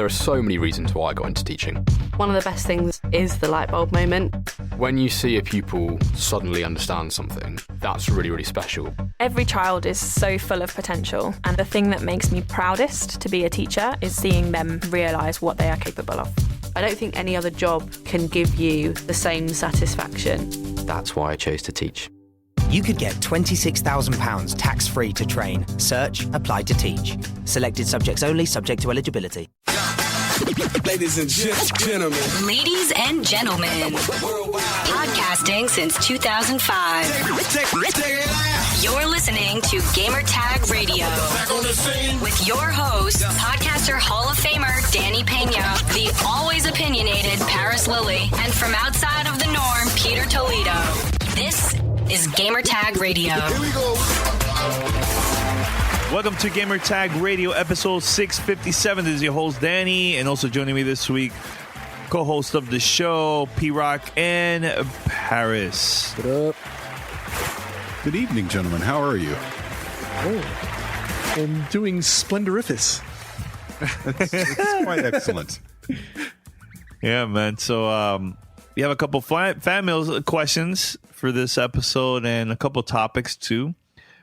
there are so many reasons why I got into teaching. One of the best things is the light bulb moment. When you see a pupil suddenly understand something, that's really, really special. Every child is so full of potential, and the thing that makes me proudest to be a teacher is seeing them realise what they are capable of. I don't think any other job can give you the same satisfaction. That's why I chose to teach. You could get £26,000 tax-free to train. Search, apply to teach. Selected subjects only, subject to eligibility. Ladies and gentlemen. Ladies and gentlemen. Podcasting since 2005. You're listening to Gamertag Radio. With your host, podcaster Hall of Famer Danny Pena, the always opinionated Paris Lilly, and from outside of the norm, Peter Toledo. This is Gamertag Radio. Here we go. Welcome to Gamertag Radio, episode 657. This is your host, Danny, and also joining me this week, co-host of the show, P-Rock and Paris. What up? Good evening, gentlemen. How are you? Oh, I'm doing splendorific. It's quite excellent. Yeah, man. So, we have a couple fan mail questions for this episode and a couple topics, too.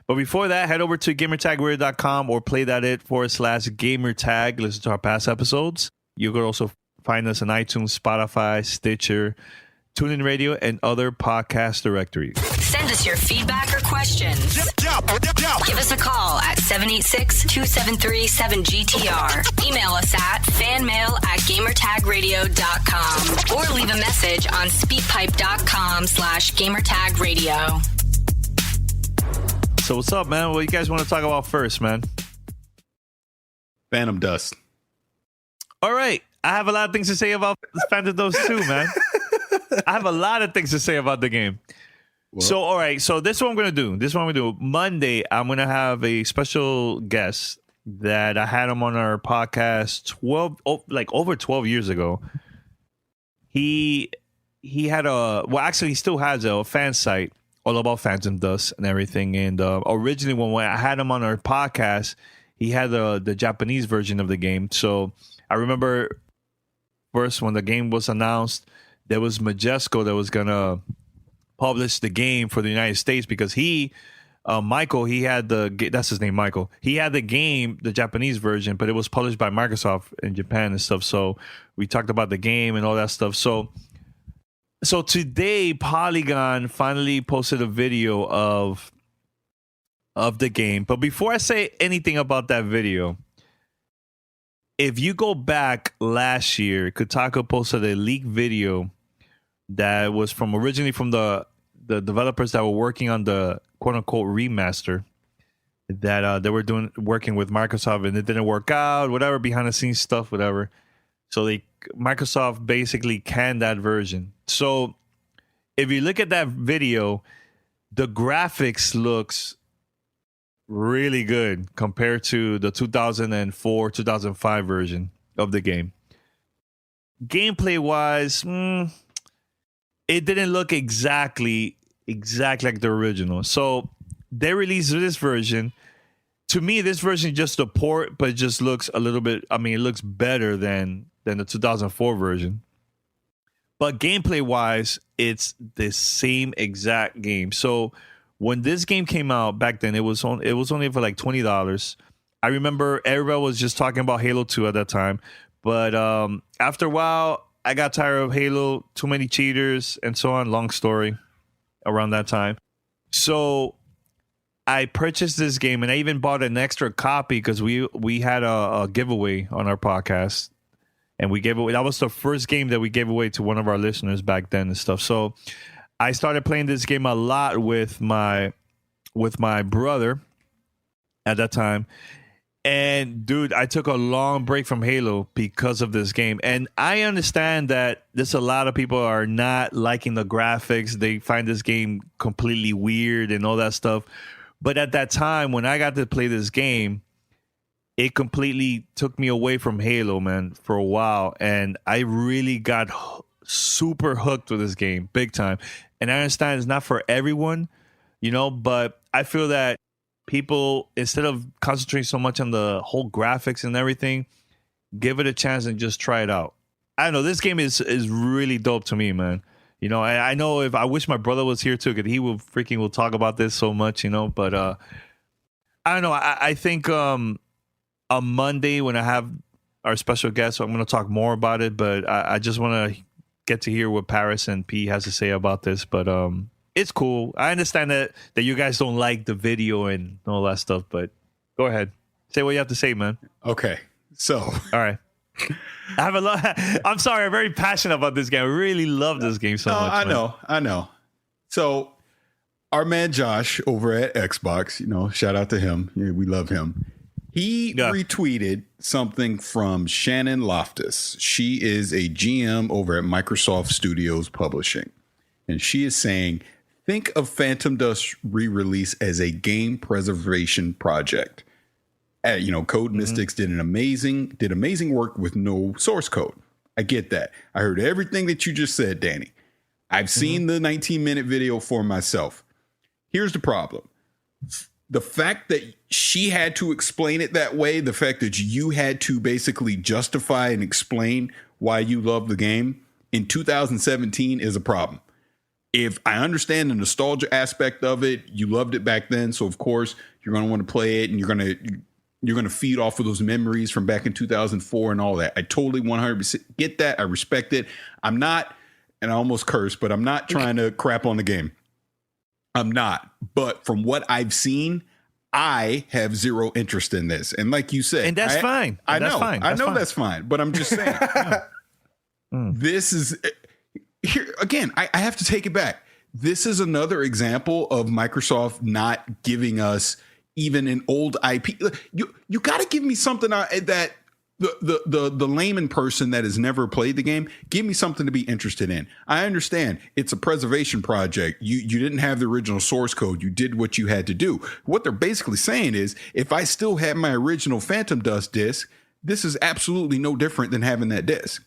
But before that, head over to gamertagradio.com or play.it/gamertag. Listen to our past episodes. You can also find us on iTunes, Spotify, Stitcher, TuneIn Radio, and other podcast directories. Send us your feedback or questions. Give us a call at 786-273-7GTR. Email us at fanmail@gamertagradio.com or leave a message on speakpipe.com/gamertagradio. So what's up, man? What you guys want to talk about first, man? Phantom Dust. All right. I have a lot of things to say about Phantom Dust too, man. I have a lot of things to say about the game. Well, so, all right. So this is what I'm going to do. Monday, I'm going to have a special guest that I had him on our podcast over 12 years ago. He had he still has a fan site all about Phantom Dust and everything. And originally, when I had him on our podcast, he had the Japanese version of the game. So I remember first when the game was announced, there was Majesco that was going to publish the game for the United States because Michael, he had that's his name, Michael. He had the game, the Japanese version, but it was published by Microsoft in Japan and stuff. So we talked about the game and all that stuff. So today, Polygon finally posted a video of the game. But before I say anything about that video, if you go back last year, Kotaku posted a leaked video that was originally from the developers that were working on the quote unquote remaster that they were working with Microsoft, and it didn't work out, whatever, behind the scenes stuff, whatever. So Microsoft basically canned that version. So if you look at that video, the graphics looks really good compared to the 2004, 2005 version of the game. Gameplay wise, it didn't look exactly like the original. So they released this version. To me, this version is just a port, but it just looks a little bit, it looks better than the 2004 version. But gameplay wise, it's the same exact game. So when this game came out back then, it was only for like $20. I remember everybody was just talking about Halo 2 at that time. But after a while, I got tired of Halo, too many cheaters, and so on. Long story around that time. So I purchased this game, and I even bought an extra copy because we had a giveaway on our podcast. And we gave away, that was the first game that we gave away to one of our listeners back then and stuff. So I started playing this game a lot with my brother at that time. And dude, I took a long break from Halo because of this game. And I understand that there's a lot of people are not liking the graphics. They find this game completely weird and all that stuff. But at that time, when I got to play this game, it completely took me away from Halo, man, for a while. And I really got super hooked with this game, big time. And I understand it's not for everyone, but I feel that people, instead of concentrating so much on the whole graphics and everything, give it a chance and just try it out. I don't know. This game is really dope to me, man. You know, I know if I wish my brother was here too, because he will talk about this so much, you know. But I don't know. I think on Monday when I have our special guest, so I'm going to talk more about it. But I just want to get to hear what Paris and P has to say about this. But it's cool. I understand that you guys don't like the video and all that stuff. But go ahead, say what you have to say, man. Okay, so all right. I have a lot. I'm sorry. I'm very passionate about this game. I really love this game so much. I know. So our man Josh over at Xbox, you know, shout out to him. Yeah, we love him. He retweeted something from Shannon Loftus. She is a GM over at Microsoft Studios Publishing. And she is saying, think of Phantom Dust re-release as a game preservation project. Code Mystics did amazing work with no source code. I get that. I heard everything that you just said, Danny. I've seen the 19-minute video for myself. Here's the problem. The fact that she had to explain it that way, the fact that you had to basically justify and explain why you love the game in 2017 is a problem. If I understand the nostalgia aspect of it, you loved it back then, so of course you're going to want to play it and you're going to feed off of those memories from back in 2004 and all that. I totally 100% get that. I respect it. I'm not, and I almost cursed, but I'm not trying to crap on the game. I'm not. But from what I've seen, I have zero interest in this. And like you said, and that's fine. I know that's fine. But I'm just saying, this is here again. I have to take it back. This is another example of Microsoft not giving us even an old IP. You got to give me something that the layman person that has never played the game, give me something to be interested in. I understand it's a preservation project. You didn't have the original source code. You did what you had to do. What they're basically saying is, if I still had my original Phantom Dust disc, this is absolutely no different than having that disc.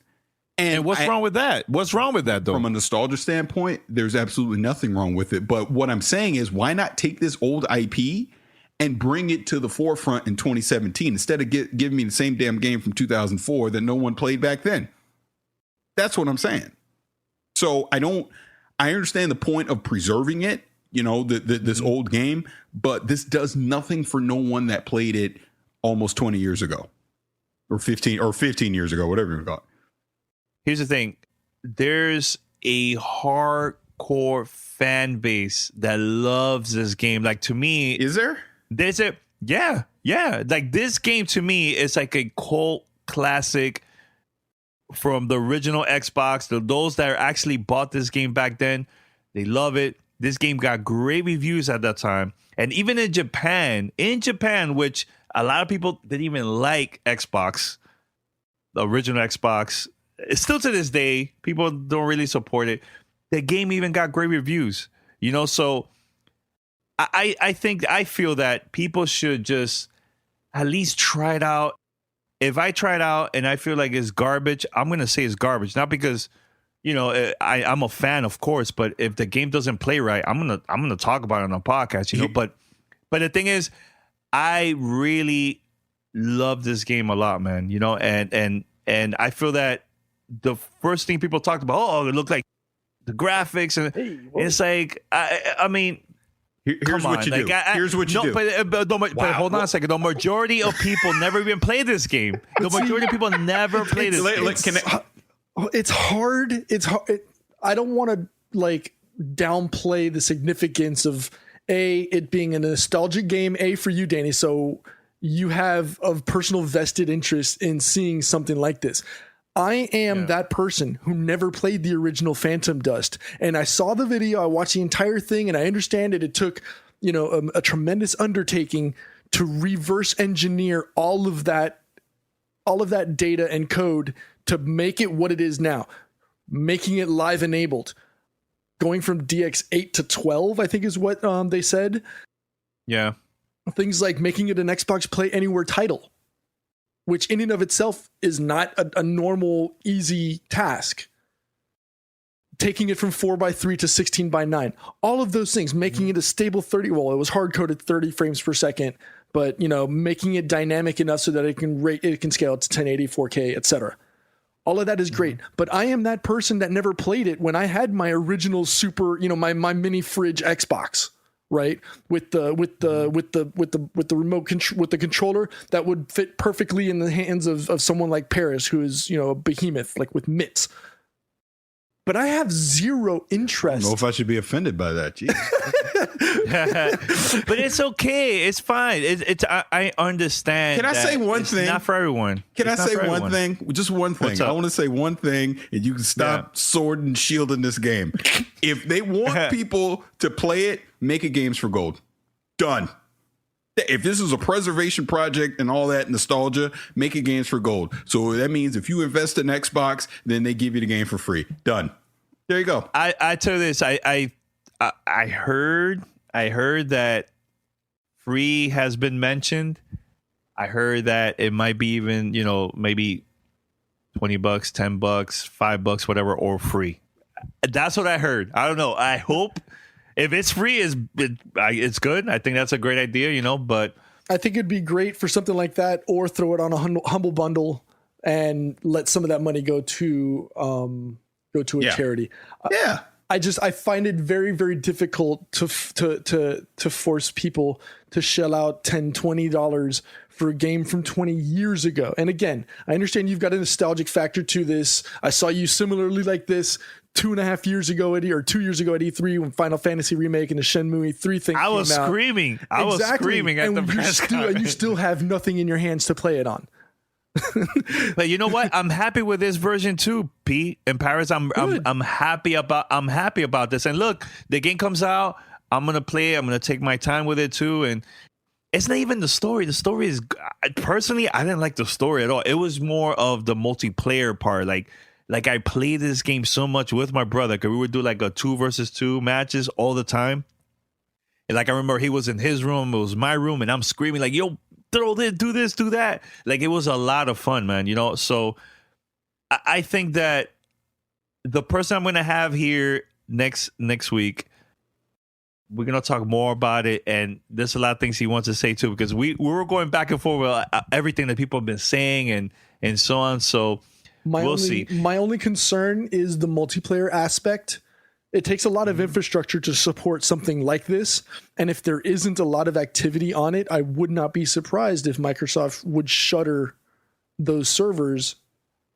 And what's wrong with that? What's wrong with that, though? From a nostalgia standpoint, there's absolutely nothing wrong with it. But what I'm saying is, why not take this old IP and bring it to the forefront in 2017 instead of giving me the same damn game from 2004 that no one played back then? That's what I'm saying. So I understand the point of preserving it, this old game, but this does nothing for no one that played it almost 20 years ago or 15 years ago, whatever you call it. Here's the thing. There's a hardcore fan base that loves this game. Like, to me, is there? There's a yeah. Like, this game to me is like a cult classic from the original Xbox. Those that actually bought this game back then, they love it. This game got great reviews at that time, and even in Japan, which a lot of people didn't even like Xbox, the original Xbox. Still to this day, people don't really support it. The game even got great reviews, so I feel that people should just at least try it out. If I try it out and I feel like it's garbage, I'm going to say it's garbage. Not because, I'm a fan, of course, but if the game doesn't play right, I'm going to talk about it on a podcast, but the thing is, I really love this game a lot, man, and I feel that the first thing people talked about, it looked like the graphics, and it's like, I mean, here's what you do. Here's what you do. But hold on a second. The majority of people never even play this game. The majority of people never play this game. It's hard. I don't want to downplay the significance of it being a nostalgic game. For you, Danny. So you have a personal vested interest in seeing something like this. I am that person who never played the original Phantom Dust, and I saw the video, I watched the entire thing, and I understand it took, a tremendous undertaking to reverse engineer all of that data and code to make it what it is now, making it live enabled, going from DX8 to 12, I think is what they said. Yeah. Things like making it an Xbox Play Anywhere title, which in and of itself is not a normal, easy task. Taking it from 4:3 to 16:9. All of those things, making it a stable 30. Well, it was hard-coded 30 frames per second, but making it dynamic enough so that it can scale to 1080, 4K, etc. All of that is great, but I am that person that never played it when I had my original super, my mini fridge Xbox, right? With the remote with the controller that would fit perfectly in the hands of someone like Paris, who is a behemoth, like with mitts. But I have zero interest. I don't know if I should be offended by that. Jeez. But it's okay. It's fine. I understand. Can I say one thing? Not for everyone. Can I say one thing? Just one thing. I want to say one thing, and you can stop sword and shielding this game. If they want people to play it, make it games for gold. Done. If this is a preservation project and all that nostalgia, make it games for gold. So that means if you invest in Xbox, then they give you the game for free. Done. There you go. I tell you this. I heard that free has been mentioned. I heard that it might be even maybe $20, $10, $5, whatever, or free. That's what I heard. I don't know. I hope. If it's free, it's good. I think that's a great idea, but I think it'd be great for something like that, or throw it on a humble bundle and let some of that money go to a charity. Yeah. I find it very, very difficult to force people to shell out $10, $20 for a game from 20 years ago. And again, I understand you've got a nostalgic factor to this. I saw you similarly like this 2.5 years ago or 2 years ago at E3 when Final Fantasy Remake and the Shenmue E3 thing came out. I was screaming at the press conference. And you still have nothing in your hands to play it on. But you know what? I'm happy with this version too, Pete and Paris. I'm happy about this. And look, the game comes out. I'm gonna play it. I'm gonna take my time with it too. And it's not even the story. The story is, personally, I didn't like the story at all. It was more of the multiplayer part. Like I played this game so much with my brother because we would do like a 2 versus 2 matches all the time. And like I remember he was in his room, it was my room, and I'm screaming like, "Yo, throw this, do this, do that!" Like it was a lot of fun, man. So I think that the person I'm going to have here next week, we're going to talk more about it, and there's a lot of things he wants to say too, because we were going back and forth with everything that people have been saying and so on. So. We'll see. My only concern is the multiplayer aspect. It takes a lot of infrastructure to support something like this. And if there isn't a lot of activity on it, I would not be surprised if Microsoft would shutter those servers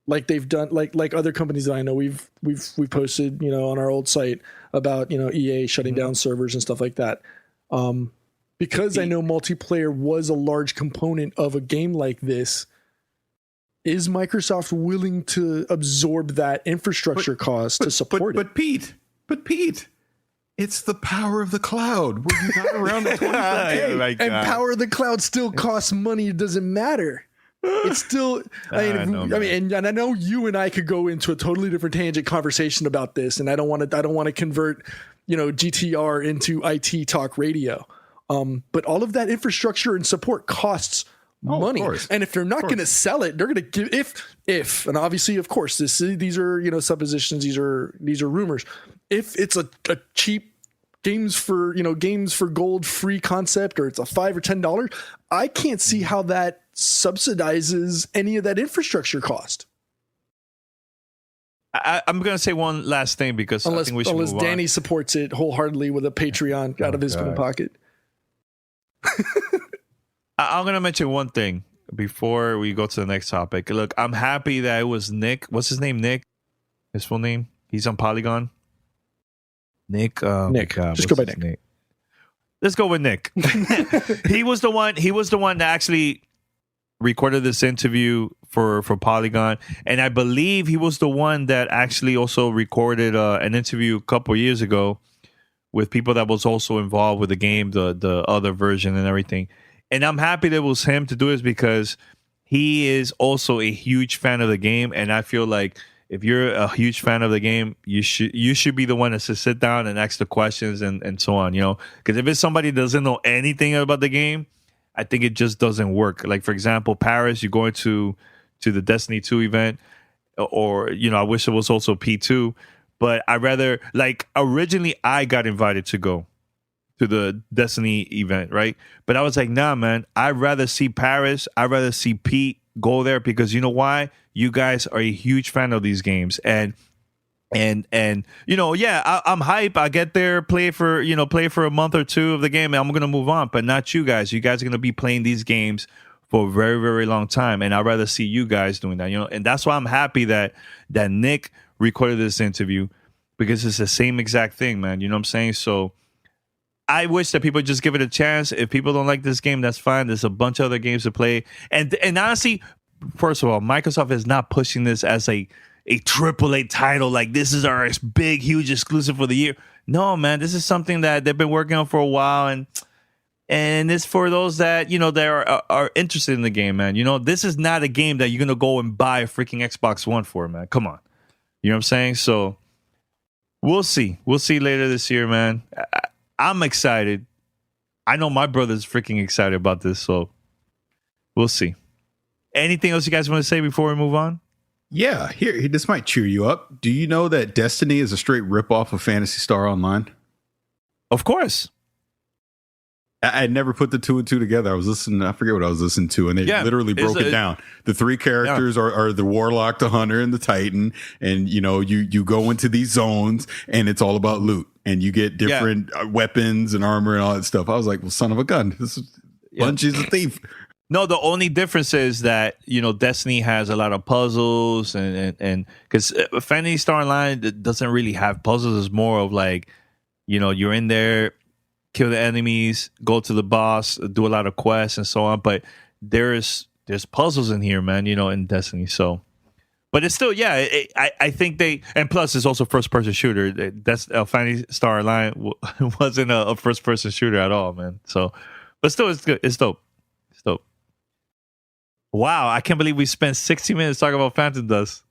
like they've done, like other companies that I know we've posted, on our old site about, EA shutting down servers and stuff like that. Because I know multiplayer was a large component of a game like this. Is Microsoft willing to absorb that infrastructure cost to support it? But Pete, it's the power of the cloud. Where you got around the 25K. And power of the cloud still costs money. It doesn't matter. It's still. And I know you and I could go into a totally different tangent conversation about this, and I don't want to convert, GTR into IT talk radio. But all of that infrastructure and support costs money, and if they're not going to sell it, they're going to give if and obviously, of course, these are suppositions, these are rumors. If it's a cheap games for gold free concept, or it's a $5 or $10, I can't see how that subsidizes any of that infrastructure cost. I'm going to say one last thing because I think we should move on. Danny supports it wholeheartedly with a Patreon out of his own pocket. I'm going to mention one thing before we go to the next topic. Look, I'm happy that it was Nick. What's his name? Nick? His full name? He's on Polygon. Nick. Nick. Just go by Nick. Let's go with Nick. He was the one that actually recorded this interview for Polygon, and I believe he was the one that actually also recorded an interview a couple years ago with people that was also involved with the game, the other version and everything. And I'm happy that it was him to do this because he is also a huge fan of the game. And I feel like if you're a huge fan of the game, you should be the one to sit down and ask the questions and so on, Because if it's somebody that doesn't know anything about the game, I think it just doesn't work. Like, for example, Paris, you're going to the Destiny 2 event, or, I wish it was also P2. But I rather, originally I got invited to go to the Destiny event, right? But I was like, nah, man, I'd rather see Paris. I'd rather see Pete go there because you know why? You guys are a huge fan of these games. And you know, yeah, I'm hype. I get there, play for a month or two of the game, and I'm going to move on. But not you guys. You guys are going to be playing these games for a very, very long time. And I'd rather see you guys doing that, you know. And that's why I'm happy that Nick recorded this interview because it's the same exact thing, man. You know what I'm saying? So I wish that people just give it a chance. If people don't like this game, that's fine. There's a bunch of other games to play. And honestly, first of all, Microsoft is not pushing this as a AAA title. Like, this is our big, huge exclusive for the year. No, man, this is something that they've been working on for a while. And it's for those that, you know, they are interested in the game, man. You know, this is not a game that you're going to go and buy a freaking Xbox One for, man. Come on. You know what I'm saying? So we'll see. We'll see later this year, man. I'm excited. I know my brother's freaking excited about this, so we'll see. Anything else you guys want to say before we move on? Yeah, here, this might cheer you up. Do you know that Destiny is a straight ripoff of Phantasy Star Online? Of course. I never put the two and two together. I was listening, I forget what I was listening to, and they literally broke it down. The three characters are the Warlock, the Hunter, and the Titan. And, you know, you go into these zones, and it's all about loot. And you get different weapons and armor and all that stuff. I was like, well, son of a gun. Bungie's a thief. No, the only difference is that, you know, Destiny has a lot of puzzles and because Phantasy Star Online doesn't really have puzzles. It's more of like, you know, you're in there, kill the enemies, go to the boss, do a lot of quests and so on. But there's puzzles in here, man, you know, in Destiny. So, but it's still, I think and plus it's also first person shooter. That's Phantasy Star Online wasn't a first person shooter at all, man. So, but still, it's good. It's dope. It's dope. Wow, I can't believe we spent 60 minutes talking about Phantom Dust.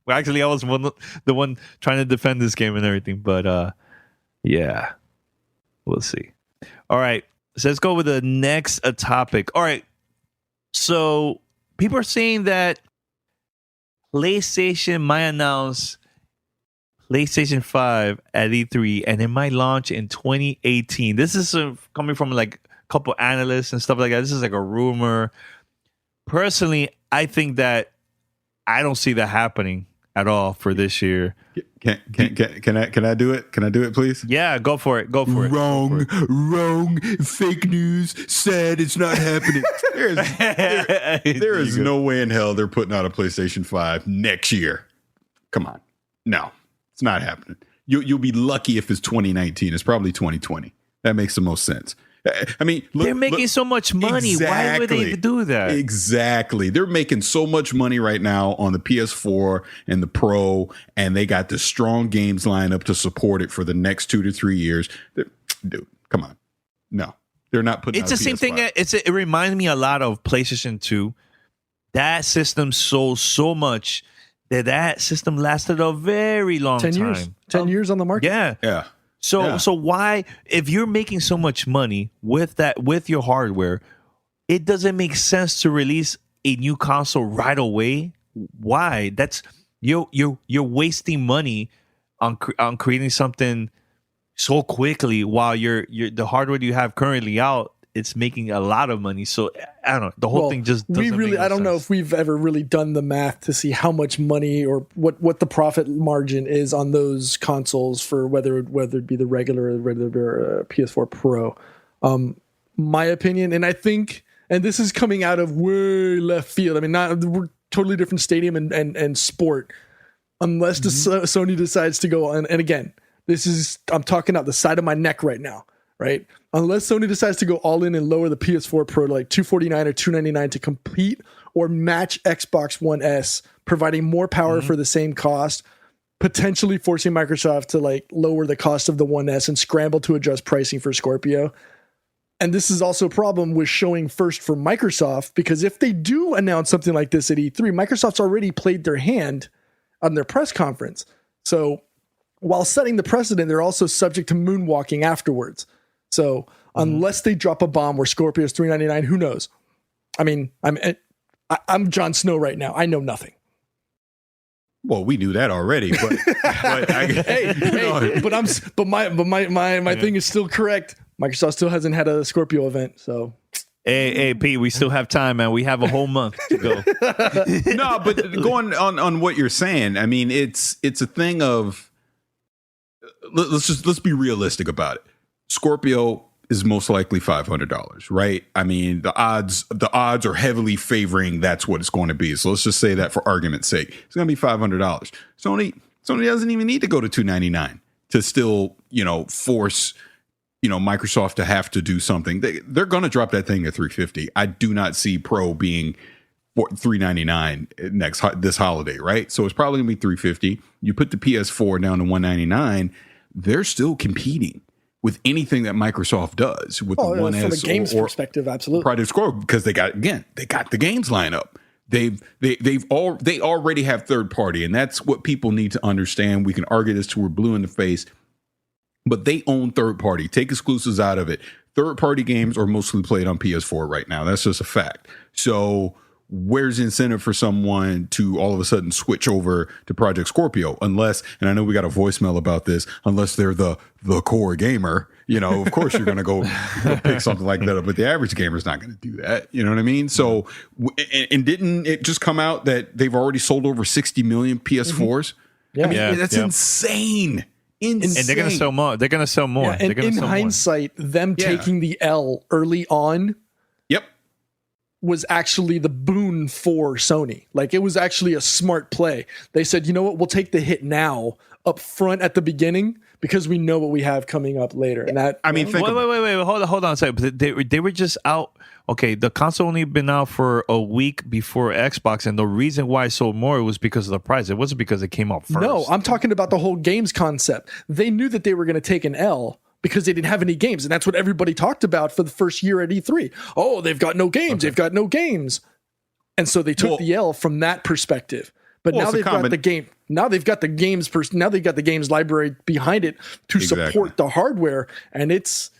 Well, actually, I was the one trying to defend this game and everything, but yeah, we'll see. All right, so let's go with the next topic. All right, so people are saying that PlayStation might announce PlayStation 5 at E3, and it might launch in 2018. This is coming from like a couple analysts and stuff like that. This is like a rumor. Personally, I think that I don't see that happening at all for this year. Can I do it? Can I do it, please? Yeah, go for it. Go for it. Wrong. Fake news. Said it's not happening. There is no way in hell they're putting out a PlayStation 5 next year. Come on. No, it's not happening. You'll be lucky if it's 2019. It's probably 2020. That makes the most sense. I mean, they're making so much money. Exactly. Why would they do that? Exactly. They're making so much money right now on the PS4 and the Pro, and they got the strong games lineup to support it for the next 2 to 3 years. Dude, come on. No, they're not putting. It's the same thing. It reminds me a lot of PlayStation 2. That system sold so much that system lasted a very long 10 time. years. 10 years on the market. Yeah. So why, if you're making so much money with your hardware, it doesn't make sense to release a new console right away? Why? That's you're wasting money on creating something so quickly while the hardware you have currently out, it's making a lot of money. So I don't know. The whole thing just doesn't make I don't sense. know if we've ever really done the math to see how much money or what the profit margin is on those consoles for whether it be the regular or whether PS4 Pro. My opinion, and I think, and this is coming out of way left field. I mean, we're totally different stadium and sport. Unless Sony decides to go on, and again, I'm talking out the side of my neck right now. Right? Unless Sony decides to go all in and lower the PS4 Pro to like $249 or $299 to compete or match Xbox One S, providing more power for the same cost, potentially forcing Microsoft to like lower the cost of the One S and scramble to adjust pricing for Scorpio. And this is also a problem with showing first for Microsoft, because if they do announce something like this at E3, Microsoft's already played their hand on their press conference. So while setting the precedent, they're also subject to moonwalking afterwards. So unless they drop a bomb where Scorpio is $399, who knows? I mean, I'm Jon Snow right now. I know nothing. Well, we knew that already, but my thing is still correct. Microsoft still hasn't had a Scorpio event, so. Hey, Pete, we still have time, man. We have a whole month to go. No, but going on what you're saying, I mean, it's a thing of let's be realistic about it. Scorpio is most likely $500, right? I mean, the odds are heavily favoring that's what it's going to be. So let's just say that for argument's sake, it's going to be $500. Sony doesn't even need to go to $299 to still, force Microsoft to have to do something. They're going to drop that thing at $350. I do not see Pro being $399 this holiday, right? So it's probably going to be $350. You put the PS4 down to $199, they're still competing with anything that Microsoft does with the One S from a games perspective, absolutely. Project Scorpio, because they got the games lineup. They already have third party, and that's what people need to understand. We can argue this till we're blue in the face. But they own third party. Take exclusives out of it. Third party games are mostly played on PS4 right now. That's just a fact. So where's the incentive for someone to all of a sudden switch over to Project Scorpio? Unless, and I know we got a voicemail about this, unless they're the core gamer, of course you're going to go pick something like that up. But the average gamer is not going to do that. You know what I mean? So, and didn't it just come out that they've already sold over 60 million PS4s? Mm-hmm. Yeah. I mean, that's insane. And they're going to sell more. They're going to sell more. Yeah, and in hindsight, them taking the L early on was actually the boon for Sony. Like, it was actually a smart play. They said, you know what, we'll take the hit now up front at the beginning because we know what we have coming up later. And that, wait, hold on a second. They were just out. Okay, the console only been out for a week before Xbox, and the reason why it sold more was because of the price. It wasn't because it came out first. No, I'm talking about the whole games concept. They knew that they were going to take an L because they didn't have any games, and that's what everybody talked about for the first year at E3. Oh, they've got no games. Okay. They've got no games. And so they took the L from that perspective. But now they've got the game. Now they've got the games. Now they've got the games library behind it to support the hardware, and it's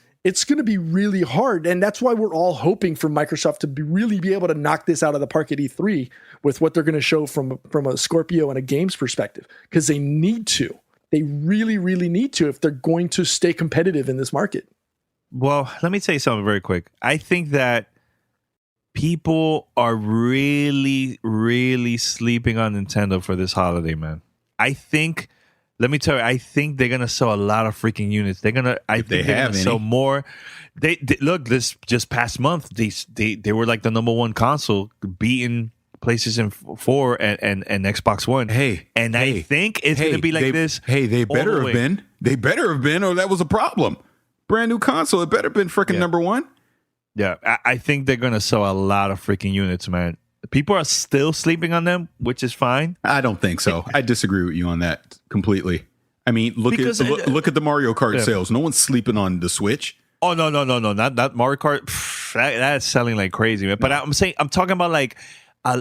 going to be really hard. And that's why we're all hoping for Microsoft to really be able to knock this out of the park at E3 with what they're going to show from a Scorpio and a games perspective, because they need to. They really, really need to if they're going to stay competitive in this market. Well, let me tell you something very quick. I think that people are really, really sleeping on Nintendo for this holiday, man. I think they're gonna sell a lot of freaking units. They're gonna sell more. They look, this just past month, they were like the number one console, beating PlayStation 4 and Xbox One. I think it's gonna be like this. Hey, they better have been. They better have been, or that was a problem. Brand new console, it better have been freaking number one. Yeah, I think they're going to sell a lot of freaking units, man. People are still sleeping on them, which is fine. I don't think so. I disagree with you on that completely. I mean, look at the Mario Kart sales. No one's sleeping on the Switch. Oh, no. Not Mario Kart. That's selling like crazy, man. But I'm talking about like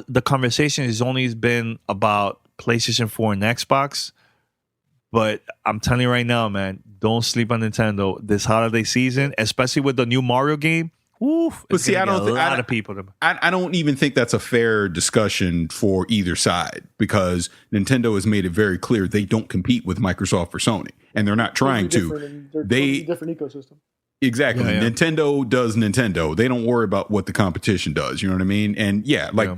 the conversation has only been about PlayStation 4 and Xbox. But I'm telling you right now, man, don't sleep on Nintendo this holiday season, especially with the new Mario game. Oof, but see, I don't think a lot of people. I don't even think that's a fair discussion for either side, because Nintendo has made it very clear they don't compete with Microsoft or Sony, and they're not trying to. They're different ecosystem. Exactly. Yeah. Nintendo does Nintendo. They don't worry about what the competition does. You know what I mean? And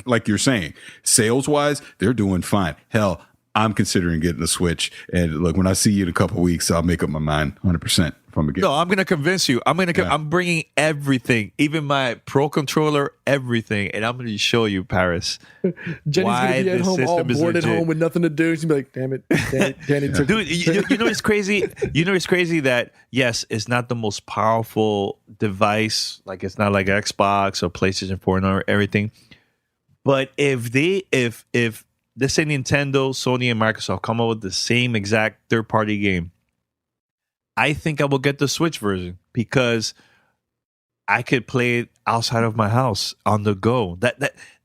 like you're saying, sales wise, they're doing fine. Hell, I'm considering getting a Switch. And look, when I see you in a couple of weeks, I'll make up my mind 100% from the beginning. No, I'm going to convince you. I'm bringing everything, even my Pro controller, everything, and I'm going to show you, Paris. Jenny's going to be at home all bored at home with nothing to do. She's going to be like, damn it, Danny took Dude, you know it's crazy? You know it's crazy that, yes, it's not the most powerful device. Like, it's not like Xbox or PlayStation 4 and everything. But if let's say Nintendo, Sony, and Microsoft come up with the same exact third-party game, I think I will get the Switch version because I could play it outside of my house on the go.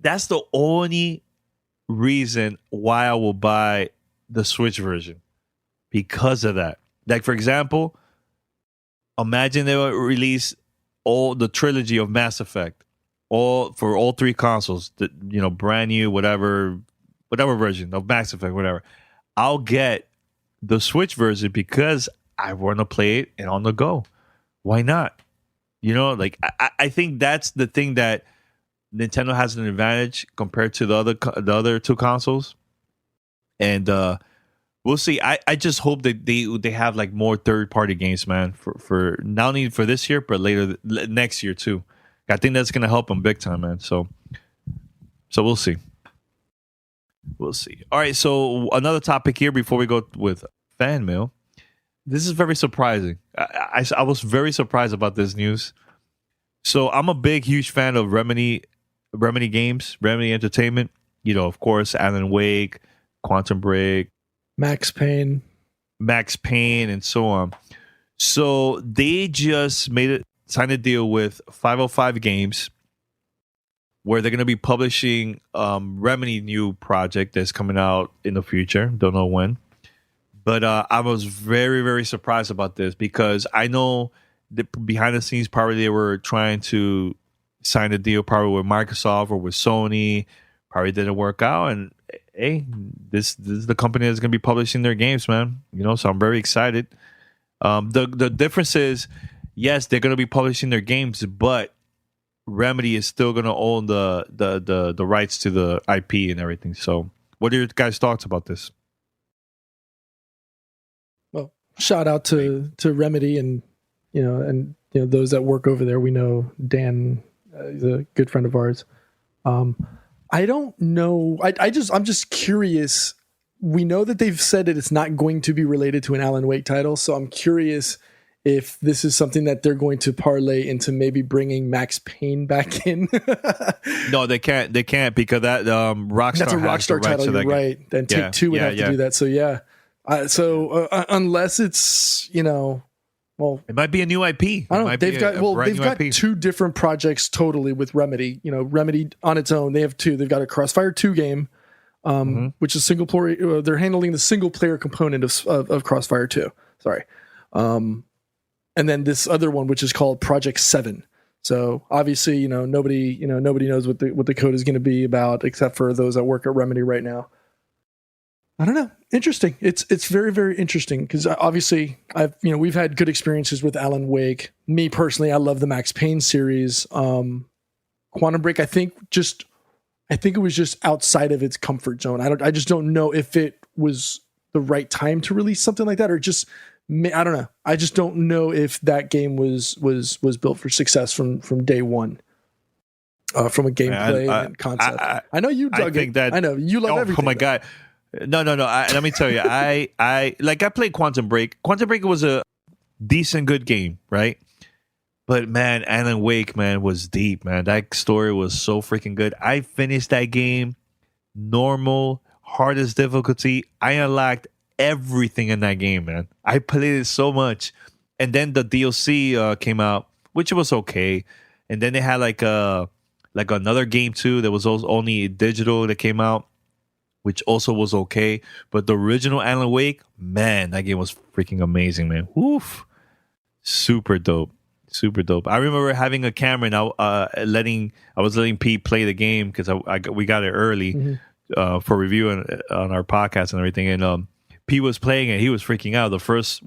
That's the only reason why I will buy the Switch version, because of that. Like, for example, imagine they would release all the trilogy of Mass Effect, for all three consoles, brand new, whatever, whatever version of Max Effect, whatever, I'll get the Switch version because I want to play it and on the go. Why not? You know, like I think that's the thing that Nintendo has an advantage compared to the other two consoles, and we'll see. I just hope that they have like more third party games, man, for not only for this year but later next year too. I think that's gonna help them big time, man. So we'll see. We'll see. All right. So another topic here before we go with fan mail. This is very surprising. I was very surprised about this news. So I'm a big, huge fan of Remedy games, Remedy Entertainment. You know, of course, Alan Wake, Quantum Break, Max Payne, and so on. So they just signed a deal with 505 Games, where they're going to be publishing Remedy new project that's coming out in the future. Don't know when. But I was very, very surprised about this because I know that behind the scenes, probably they were trying to sign a deal probably with Microsoft or with Sony. Probably didn't work out. And hey, this is the company that's going to be publishing their games, man. You know, so I'm very excited. The difference is, yes, they're going to be publishing their games, but Remedy is still going to own the rights to the IP and everything. So what are your guys' thoughts about this? Well, shout out to Remedy and those that work over there. We know Dan is a good friend of ours. I don't know. I'm just curious. We know that they've said that it's not going to be related to an Alan Wake title, so I'm curious if this is something that they're going to parlay into maybe bringing Max Payne back in. No, they can't. They can't because that Rockstar. That's a Rockstar title, you're right? And Take-Two would have to do that. So yeah. Unless it's well, it might be a new IP. I don't know. They've got two different projects totally with Remedy. You know, Remedy on its own, they have two. They've got a Crossfire 2 game, which is single player. They're handling the single player component of Crossfire 2. Sorry. And then this other one, which is called Project 7. So obviously, nobody knows what the code is going to be about, except for those that work at Remedy right now. I don't know. Interesting. It's very, very interesting because obviously we've had good experiences with Alan Wake. Me personally, I love the Max Payne series. Quantum Break, I think it was just outside of its comfort zone. I just don't know if it was the right time to release something like that, or just I don't know. I just don't know if that game was built for success from day one. From a gameplay and concept. I know you dug it. I know you love everything. Oh my God. No. Let me tell you, I played Quantum Break. Quantum Break was a decent, good game, right? But man, Alan Wake, man, was deep, man. That story was so freaking good. I finished that game, normal, hardest difficulty. I unlocked everything in that game, man. I played it so much, and then the DLC came out, which was okay. And then they had like another game too that was only digital that came out, which also was okay. But the original Alan Wake, man, that game was freaking amazing, man. Woof. Super dope. I remember having a camera and I was letting Pete play the game because we got it early for review on our podcast and everything. And Pete was playing it. He was freaking out. The first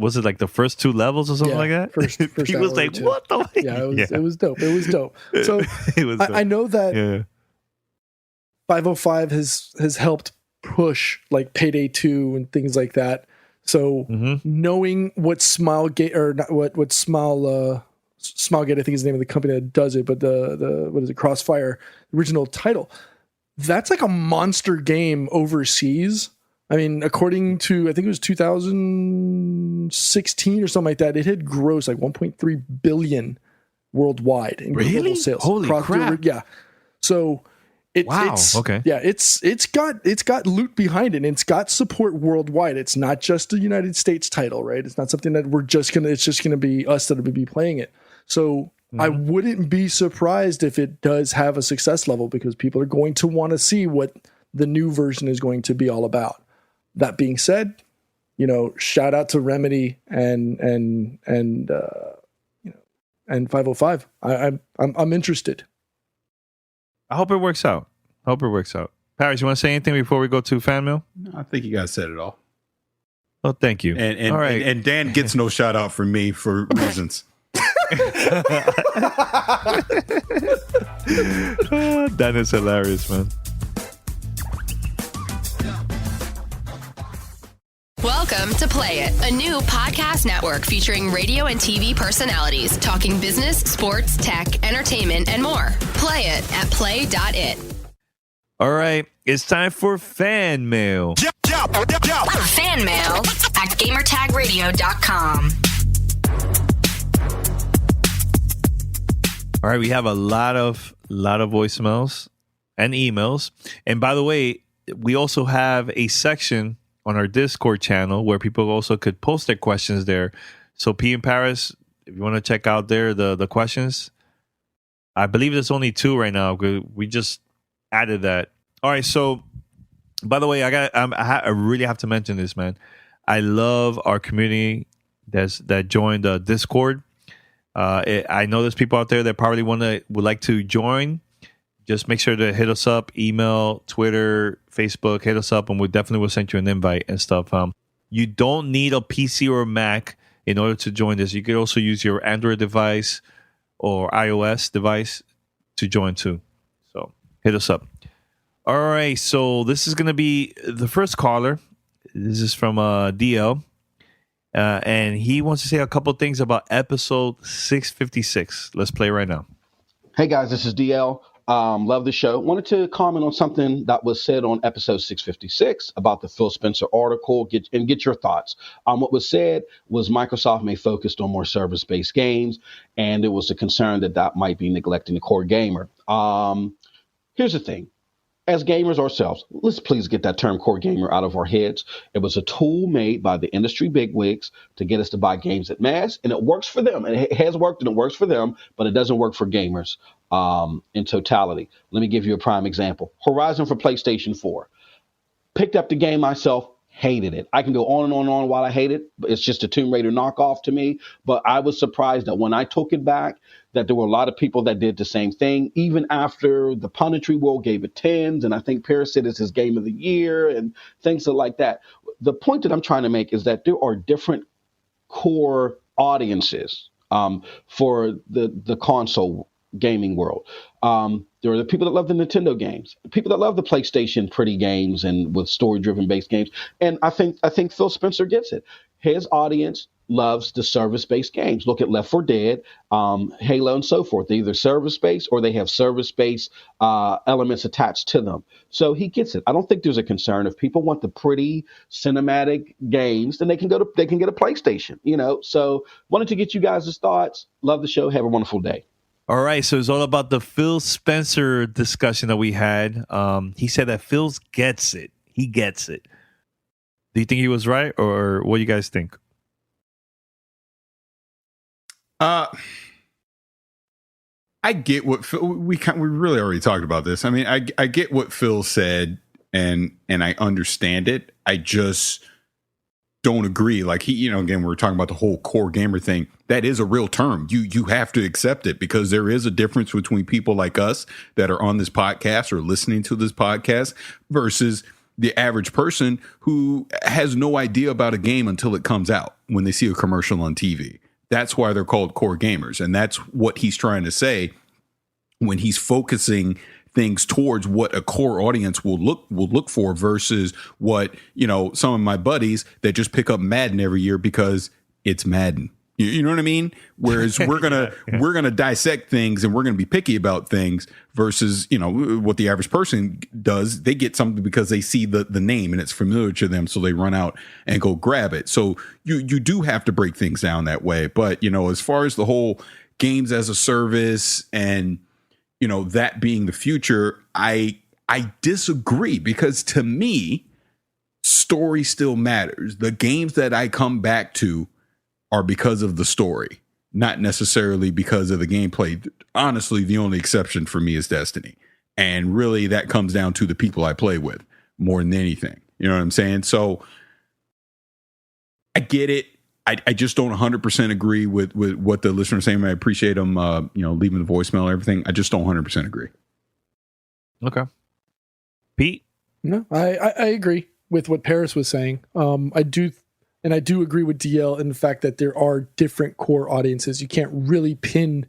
2 levels or something like that? First he was like, what the fuck? Yeah, it was dope. It was dope. So it was dope. I know that 505 has helped push like Payday 2 and things like that. So knowing what Smilegate or not, what Smilegate, I think is the name of the company that does it, but the what is it, Crossfire, original title, that's like a monster game overseas. I mean, according to, I think it was 2016 or something like that, it had grossed like 1.3 billion worldwide in global sales. Holy crap! Yeah, so it's okay. Yeah, it's got loot behind it, and it's got support worldwide. It's not just a United States title, right? It's not something that it's just gonna be us that will be playing it. So I wouldn't be surprised if it does have a success level because people are going to want to see what the new version is going to be all about. That being said, shout out to Remedy and 505. I'm interested. I hope it works out. Paris, you want to say anything before we go to fan mail? No, I think you guys said it all. Oh, thank you. And all right. and Dan gets no shout out from me for reasons. That is hilarious, man. Welcome to Play It, a new podcast network featuring radio and TV personalities talking business, sports, tech, entertainment, and more. Play it at play.it. All right, it's time for fan mail. Fan mail at gamertagradio.com. All right, we have a lot of voicemails and emails. And by the way, we also have a section on our Discord channel where people also could post their questions there. So P in Paris, if you want to check out there the questions, I believe there's only 2 right now. We just added that. All right, so by the way, I really have to mention this, man. I love our community that joined the Discord. I know there's people out there that probably would like to join. Just make sure to hit us up, email, Twitter, Facebook, hit us up, and we definitely will send you an invite and stuff. You don't need a PC or a Mac in order to join this. You could also use your Android device or iOS device to join too. So hit us up. All right, so this is going to be the first caller. This is from DL. And he wants to say a couple things about episode 656. Let's play right now. Hey, guys, this is DL. Love the show. Wanted to comment on something that was said on episode 656 about the Phil Spencer article. Get your thoughts. What was said was Microsoft may focus on more service-based games, and there was a concern that might be neglecting the core gamer. Here's the thing. As gamers ourselves, let's please get that term core gamer out of our heads. It was a tool made by the industry bigwigs to get us to buy games at mass, and it works for them. It has worked and it works for them, but it doesn't work for gamers in totality. Let me give you a prime example. Horizon for PlayStation 4. Picked up the game myself, hated it. I can go on and on and on while I hate it, but it's just a Tomb Raider knockoff to me. But I was surprised that when I took it back, that there were a lot of people that did the same thing, even after the Punditry World gave it 10s, and I think Paris said it's his game of the year and things like that. The point that I'm trying to make is that there are different core audiences for the console gaming world. There are the people that love the Nintendo games, the people that love the PlayStation pretty games and with story-driven based games. And I think Phil Spencer gets it. His audience loves the service-based games. Look at Left 4 Dead, Halo, and so forth. They're either service-based or they have service-based elements attached to them. So he gets it. I don't think there's a concern. If people want the pretty cinematic games, then they can get a PlayStation. So wanted to get you guys' thoughts. Love the show. Have a wonderful day. All right, so it's all about the Phil Spencer discussion that we had. He said that Phil gets it. He gets it. Do you think he was right, or what do you guys think? I get what Phil, we really already talked about this. I mean, I get what Phil said, and I understand it. I just don't agree. Like again, we're talking about the whole core gamer thing. That is a real term. You have to accept it, because there is a difference between people like us that are on this podcast or listening to this podcast versus the average person who has no idea about a game until it comes out when they see a commercial on TV. That's why they're called core gamers. And that's what he's trying to say when he's focusing things towards what a core audience will look for versus what, some of my buddies that just pick up Madden every year because it's Madden. You know what I mean? Whereas we're gonna dissect things and we're gonna be picky about things versus what the average person does. They get something because they see the name and it's familiar to them, so they run out and go grab it. So you do have to break things down that way. But as far as the whole games as a service and that being the future, I disagree, because to me, story still matters. The games that I come back to are because of the story, not necessarily because of the gameplay. Honestly, the only exception for me is Destiny. And really that comes down to the people I play with more than anything. You know what I'm saying? So I get it. I just don't 100% agree with what the listener is saying. I appreciate them, leaving the voicemail and everything. I just don't 100% agree. Okay. Pete? No, I agree with what Paris was saying. I do agree with DL in the fact that there are different core audiences. You can't really pin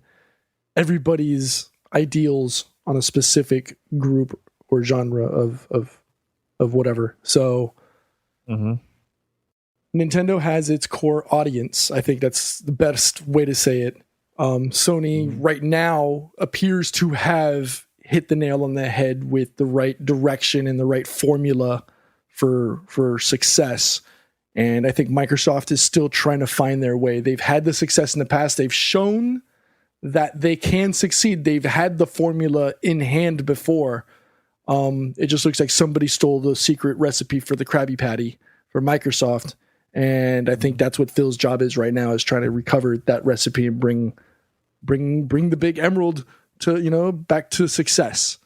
everybody's ideals on a specific group or genre of whatever. So Nintendo has its core audience. I think that's the best way to say it. Sony right now appears to have hit the nail on the head with the right direction and the right formula for success. And I think Microsoft is still trying to find their way. They've had the success in the past. They've shown that they can succeed. They've had the formula in hand before. It just looks like somebody stole the secret recipe for the Krabby Patty for Microsoft. And I think that's what Phil's job is right now, is trying to recover that recipe and bring the big emerald to, back to success.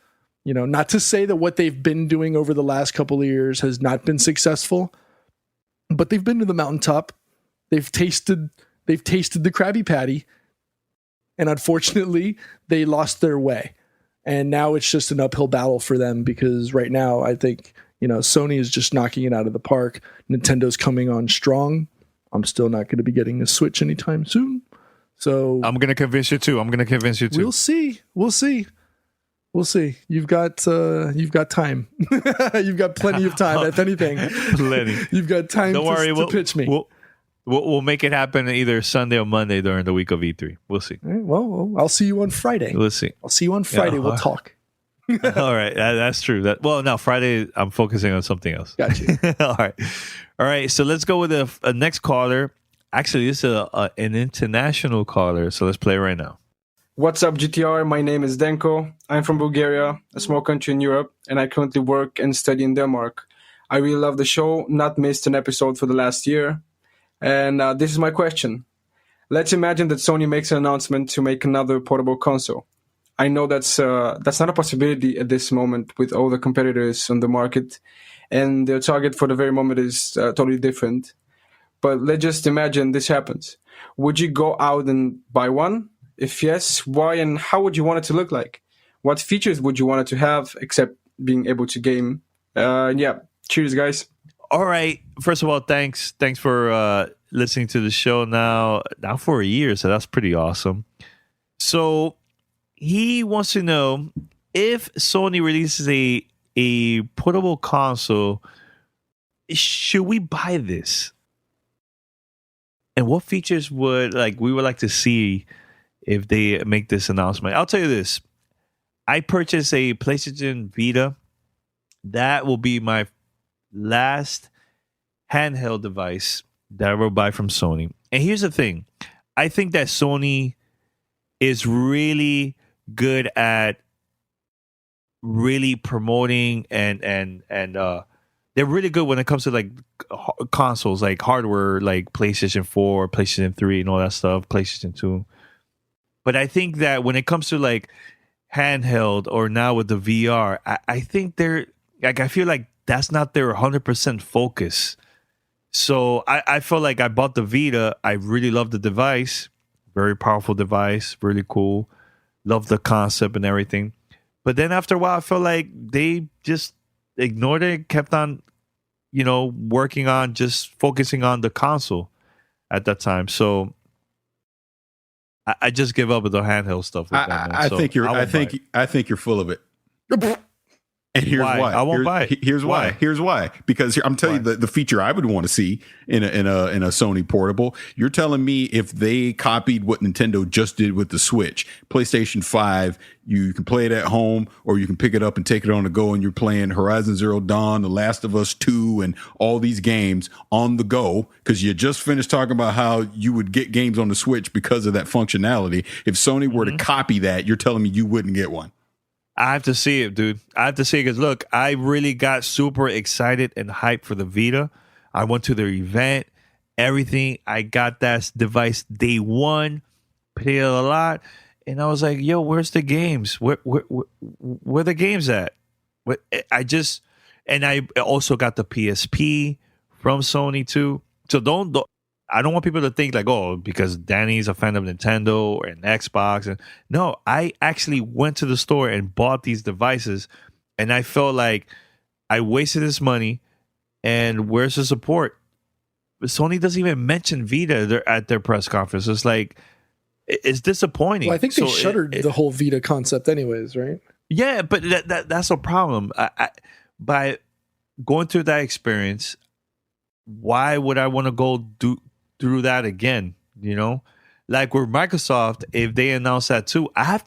Not to say that what they've been doing over the last couple of years has not been successful, but they've been to the mountaintop. They've tasted the Krabby Patty, and unfortunately they lost their way. And now it's just an uphill battle for them, because right now I think, Sony is just knocking it out of the park. Nintendo's coming on strong. I'm still not going to be getting a Switch anytime soon. So I'm going to convince you too. We'll see. You've got time. You've got plenty of time. If anything, plenty. You've got time. Don't worry. To pitch me. We'll make it happen either Sunday or Monday during the week of E3. We'll see. Right, well, I'll see you on Friday. We'll see. I'll see you on Friday. We'll talk. All right, that's true. No, Friday I'm focusing on something else. Got you. All right. So let's go with the next caller. Actually, this is an international caller. So let's play right now. What's up, GTR? My name is Denko. I'm from Bulgaria, a small country in Europe, and I currently work and study in Denmark. I really love the show. Not missed an episode for the last year. And this is my question. Let's imagine that Sony makes an announcement to make another portable console. I know that's not a possibility at this moment with all the competitors on the market, and their target for the very moment is totally different. But let's just imagine this happens. Would you go out and buy one? If yes, why and how would you want it to look like? What features would you want it to have except being able to game? Cheers, guys. All right. First of all, thanks for listening to the show now for a year, so that's pretty awesome. So he wants to know if Sony releases a portable console, should we buy this? And what features would we would like to see if they make this announcement? I'll tell you this. I purchased a PlayStation Vita. That will be my last handheld device that I will buy from Sony. And here's the thing. I think that Sony is really good at really promoting and they're really good when it comes to consoles, like hardware, like PlayStation 4, PlayStation 3 and all that stuff, PlayStation 2. But I think that when it comes to handheld or now with the VR, I think they're I feel like that's not their 100% focus. So I feel like I bought the Vita. I really love the device. Very powerful device, really cool. Love the concept and everything. But then after a while, I felt like they just ignored it, kept on, working on just focusing on the console at that time. So I just give up with the handheld stuff. I think you're full of it. And here's why. I won't buy it. Here's why. Here's why. Because I'm telling you the feature I would want to see in a Sony portable. You're telling me if they copied what Nintendo just did with the Switch, PlayStation 5, you can play it at home or you can pick it up and take it on the go, and you're playing Horizon Zero Dawn, The Last of Us 2, and all these games on the go because you just finished talking about how you would get games on the Switch because of that functionality. If Sony were to copy that, you're telling me you wouldn't get one. I have to see it, dude. I have to see it because, look, I really got super excited and hyped for the Vita. I went to their event, everything. I got that device day one, played it a lot, and I was like, yo, where's the games? Where the games at? I also got the PSP from Sony, too. So I don't want people to think because Danny's a fan of Nintendo and Xbox. And no, I actually went to the store and bought these devices, and I felt like I wasted this money, and where's the support? Sony doesn't even mention Vita at their press conference. It's like, it's disappointing. Well, I think they shuttered the whole Vita concept anyways, right? Yeah, but that's a problem. By going through that experience, why would I want to go through that again? You know, like with Microsoft, if they announce that too, I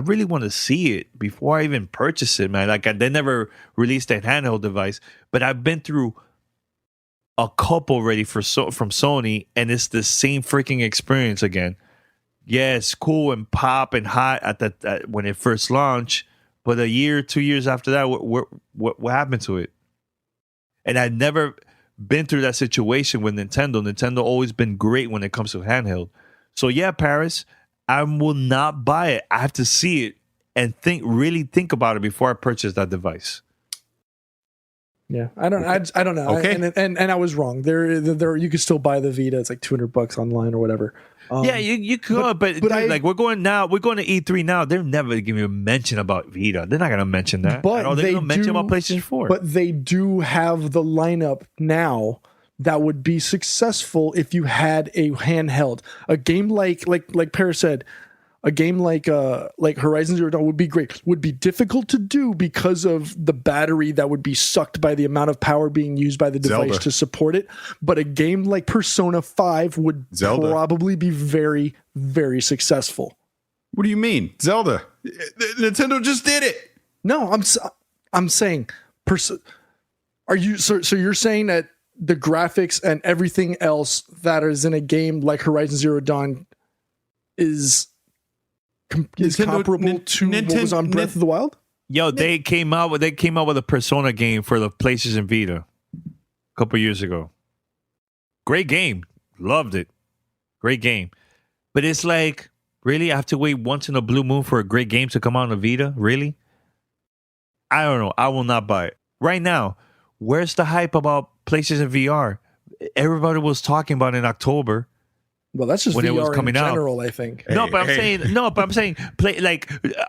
really want to see it before I even purchase it, man. Like they never released a handheld device, but I've been through a couple already from Sony, and it's the same freaking experience again. Yeah, it's cool and pop and hot at when it first launched, but a year, 2 years after that, what happened to it? And I've never been through that situation with Nintendo. Nintendo always been great when it comes to handheld. So yeah, Paris, I will not buy it. I have to see it and really think about it before I purchase that device. Yeah, I don't know. Okay. And I was wrong. There, you could still buy the Vita. It's like $200 online or whatever. Yeah, you could, but dude, like we're going to E3 now. They're never going to give you a mention about Vita. They're not going to mention that. But they're going to mention about PlayStation 4. But they do have the lineup now that would be successful if you had a handheld. A game like Paris said, a game like Horizon Zero Dawn would be great. Would be difficult to do because of the battery that would be sucked by the amount of power being used by the device to support it. But a game like Persona 5 would probably be very, very successful. What do you mean? Zelda. Nintendo just did it. No, I'm saying are you so you're saying that the graphics and everything else that is in a game like Horizon Zero Dawn is comparable to what was on Breath of the Wild? Yo, they came out with a Persona game for the PlayStation Vita a couple years ago. Great game. Loved it. Great game. But it's like, really? I have to wait once in a blue moon for a great game to come out on the Vita? Really? I don't know. I will not buy it. Right now, where's the hype about PlayStation VR? Everybody was talking about it in October. Well, that's just when VR it was coming in general, I think. I'm saying,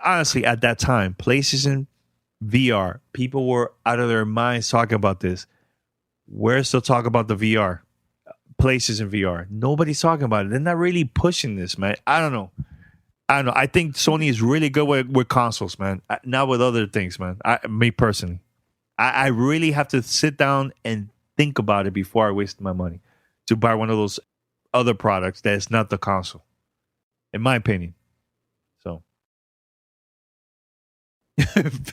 honestly, at that time, PlayStation VR, people were out of their minds talking about this. Where's the talk about the VR? PlayStation VR. Nobody's talking about it. They're not really pushing this, man. I don't know. I think Sony is really good with consoles, man. Not with other things, man. Me personally. I really have to sit down and think about it before I waste my money to buy one of those other products that is not the console, in my opinion. So,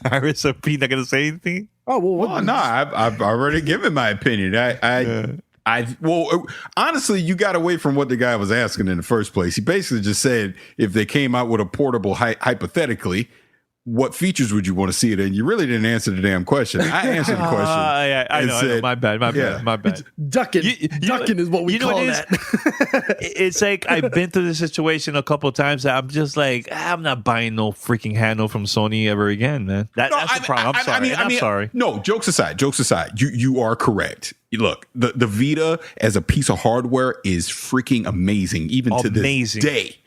Paris or Pete not gonna say anything? Oh well, no, I've already given my opinion. Well, honestly, you got away from what the guy was asking in the first place. He basically just said if they came out with a portable, hypothetically, what features would you want to see it in? You really didn't answer the damn question. I answered the question. I know. My bad. Ducking is what we call that. It's like I've been through this situation a couple of times that I'm just like, I'm not buying no freaking handle from Sony ever again, man. That's the problem. I'm sorry. I'm sorry. No, jokes aside. You are correct. Look, the Vita as a piece of hardware is freaking amazing, even to this day.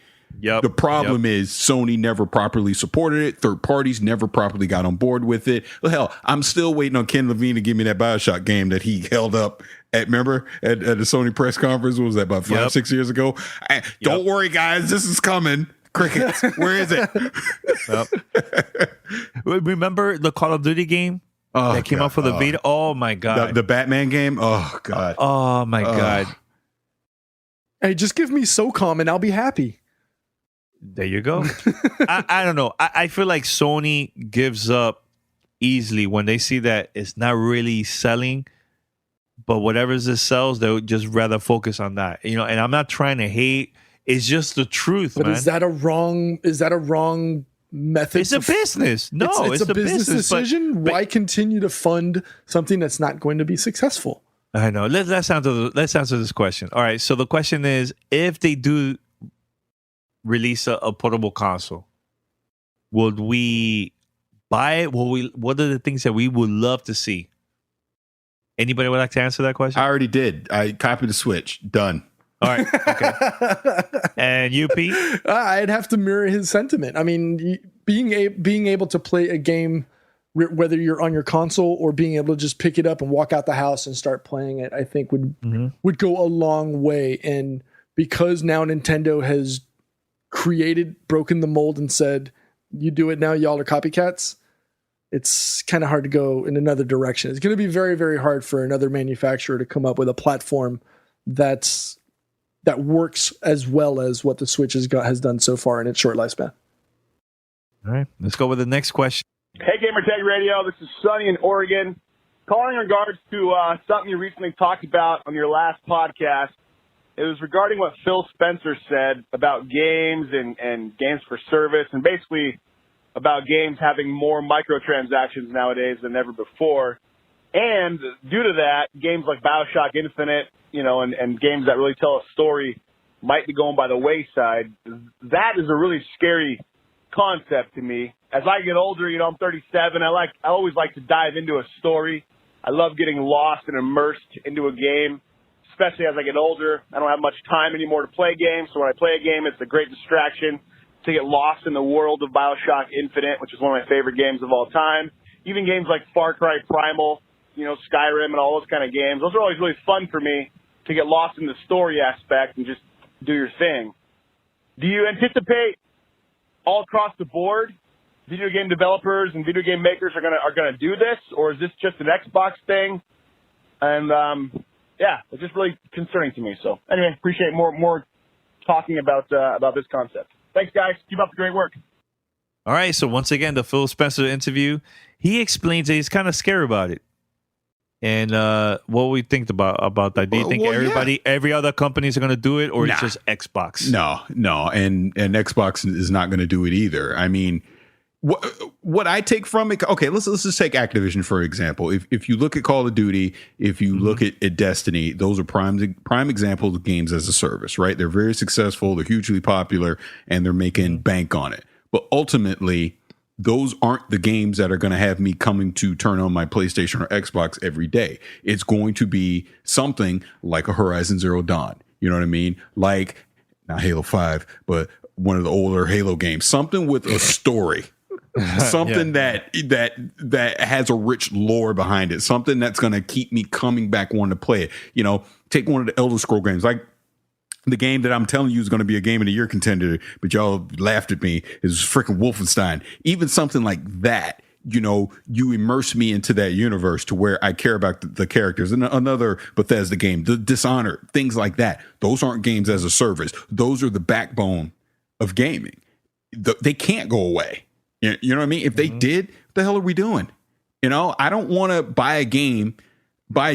Yep. The problem is Sony never properly supported it. Third parties never properly got on board with it. Well, hell, I'm still waiting on Ken Levine to give me that BioShock game that he held up at the Sony press conference. What was that, about 5-6 years ago? Don't worry, guys, this is coming. Crickets, where is it? Remember the Call of Duty game that came out for the Vita? Oh my God. The Batman game? Oh God. Oh my God. Hey, just give me SOCOM and I'll be happy. There you go. I don't know. I feel like Sony gives up easily when they see that it's not really selling, but whatever it sells, they would just rather focus on that. And I'm not trying to hate. It's just the truth, but man. Is that a wrong method? It's a business. No, it's a business decision. Why continue to fund something that's not going to be successful? I know. Let's answer this question. All right. So the question is, if they do release a portable console, would we buy it? What are the things that we would love to see? Anybody would like to answer that question? I already did. I copied the Switch. Done. All right. Okay. And you, Pete? I'd have to mirror his sentiment. I mean, being able to play a game whether you're on your console or being able to just pick it up and walk out the house and start playing it, I think would go a long way. And because now Nintendo has broken the mold and said, you do it now, y'all are copycats, it's kind of hard to go in another direction. It's going to be very, very hard for another manufacturer to come up with a platform that works as well as what the Switch has done so far in its short lifespan. All right, let's go with the next question. Hey, Gamertag Radio. This is Sonny in Oregon. Calling in regards to something you recently talked about on your last podcast. It was regarding what Phil Spencer said about games and games for service, and basically about games having more microtransactions nowadays than ever before. And due to that, games like BioShock Infinite, and games that really tell a story might be going by the wayside. That is a really scary concept to me. As I get older, I'm 37. I always like to dive into a story. I love getting lost and immersed into a game, especially as I get older. I don't have much time anymore to play games, so when I play a game, it's a great distraction to get lost in the world of BioShock Infinite, which is one of my favorite games of all time. Even games like Far Cry Primal, Skyrim and all those kind of games. Those are always really fun for me to get lost in the story aspect and just do your thing. Do you anticipate all across the board video game developers and video game makers are gonna do this, or is this just an Xbox thing? And it's just really concerning to me. So anyway, appreciate more talking about this concept. Thanks, guys. Keep up the great work. All right. So once again, the Phil Spencer interview, he explains that he's kind of scared about it. And what we think about that? Do you think every other companies are going to do it, or it's just Xbox? No, and Xbox is not going to do it either. I mean, what I take from it, okay, let's just take Activision for example. If you look at Call of Duty, if you look at Destiny, those are prime examples of games as a service, right? They're very successful, they're hugely popular, and they're making bank on it. But ultimately, those aren't the games that are going to have me coming to turn on my PlayStation or Xbox every day. It's going to be something like a Horizon Zero Dawn. You know what I mean? Like, not Halo 5, but one of the older Halo games. Something with a story. Something that has a rich lore behind it. Something that's going to keep me coming back wanting to play it. Take one of the Elder Scroll games. Like, the game that I'm telling you is going to be a game of the year contender, but y'all laughed at me, is freaking Wolfenstein. Even something like that, you immerse me into that universe to where I care about the characters. And another Bethesda game, the Dishonored, things like that. Those aren't games as a service. Those are the backbone of gaming. They can't go away. You know what I mean? If they did, what the hell are we doing? I don't want to buy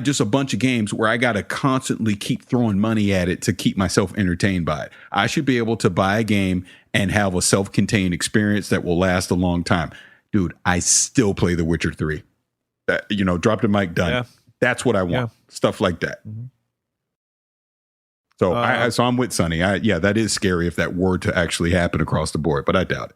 just a bunch of games where I got to constantly keep throwing money at it to keep myself entertained by it. I should be able to buy a game and have a self-contained experience that will last a long time. Dude, I still play The Witcher 3. Drop the mic, done. Yeah. That's what I want. Yeah. Stuff like that. So I'm with Sonny. That is scary if that were to actually happen across the board, but I doubt it.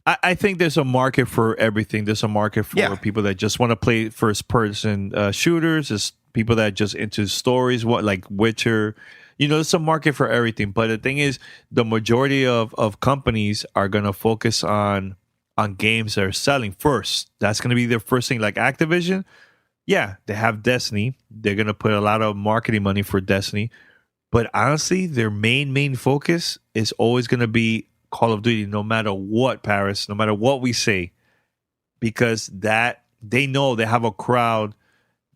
I think there's a market for everything. There's a market for people that just want to play first-person shooters. There's people that just into stories, like Witcher. There's a market for everything. But the thing is, the majority of companies are going to focus on games that are selling first. That's going to be their first thing. Like Activision, they have Destiny. They're going to put a lot of marketing money for Destiny. But honestly, their main focus is always going to be Call of Duty, no matter what, Paris, no matter what we say, because that they know they have a crowd.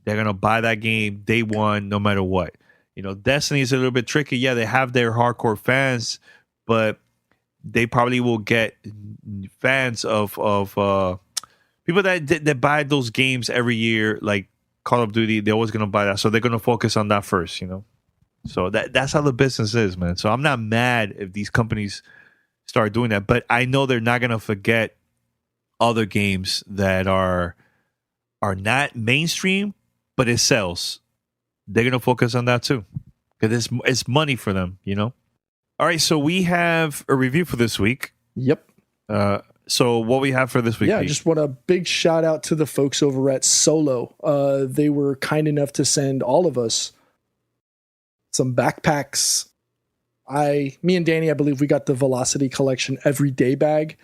They're going to buy that game day one, no matter what. Destiny is a little bit tricky. Yeah, they have their hardcore fans, but they probably will get fans of people that buy those games every year, like Call of Duty. They're always going to buy that, so they're going to focus on that first. So that's how the business is, man. So I'm not mad if these companies start doing that, but I know they're not going to forget other games that are not mainstream, but it sells. They're going to focus on that too, because it's money for them, All right, so we have a review for this week. Yep. So what we have for this week? Yeah, I just want a big shout out to the folks over at Solo. They were kind enough to send all of us some backpacks. Me and Danny, I believe we got the Velocity Collection Everyday bag.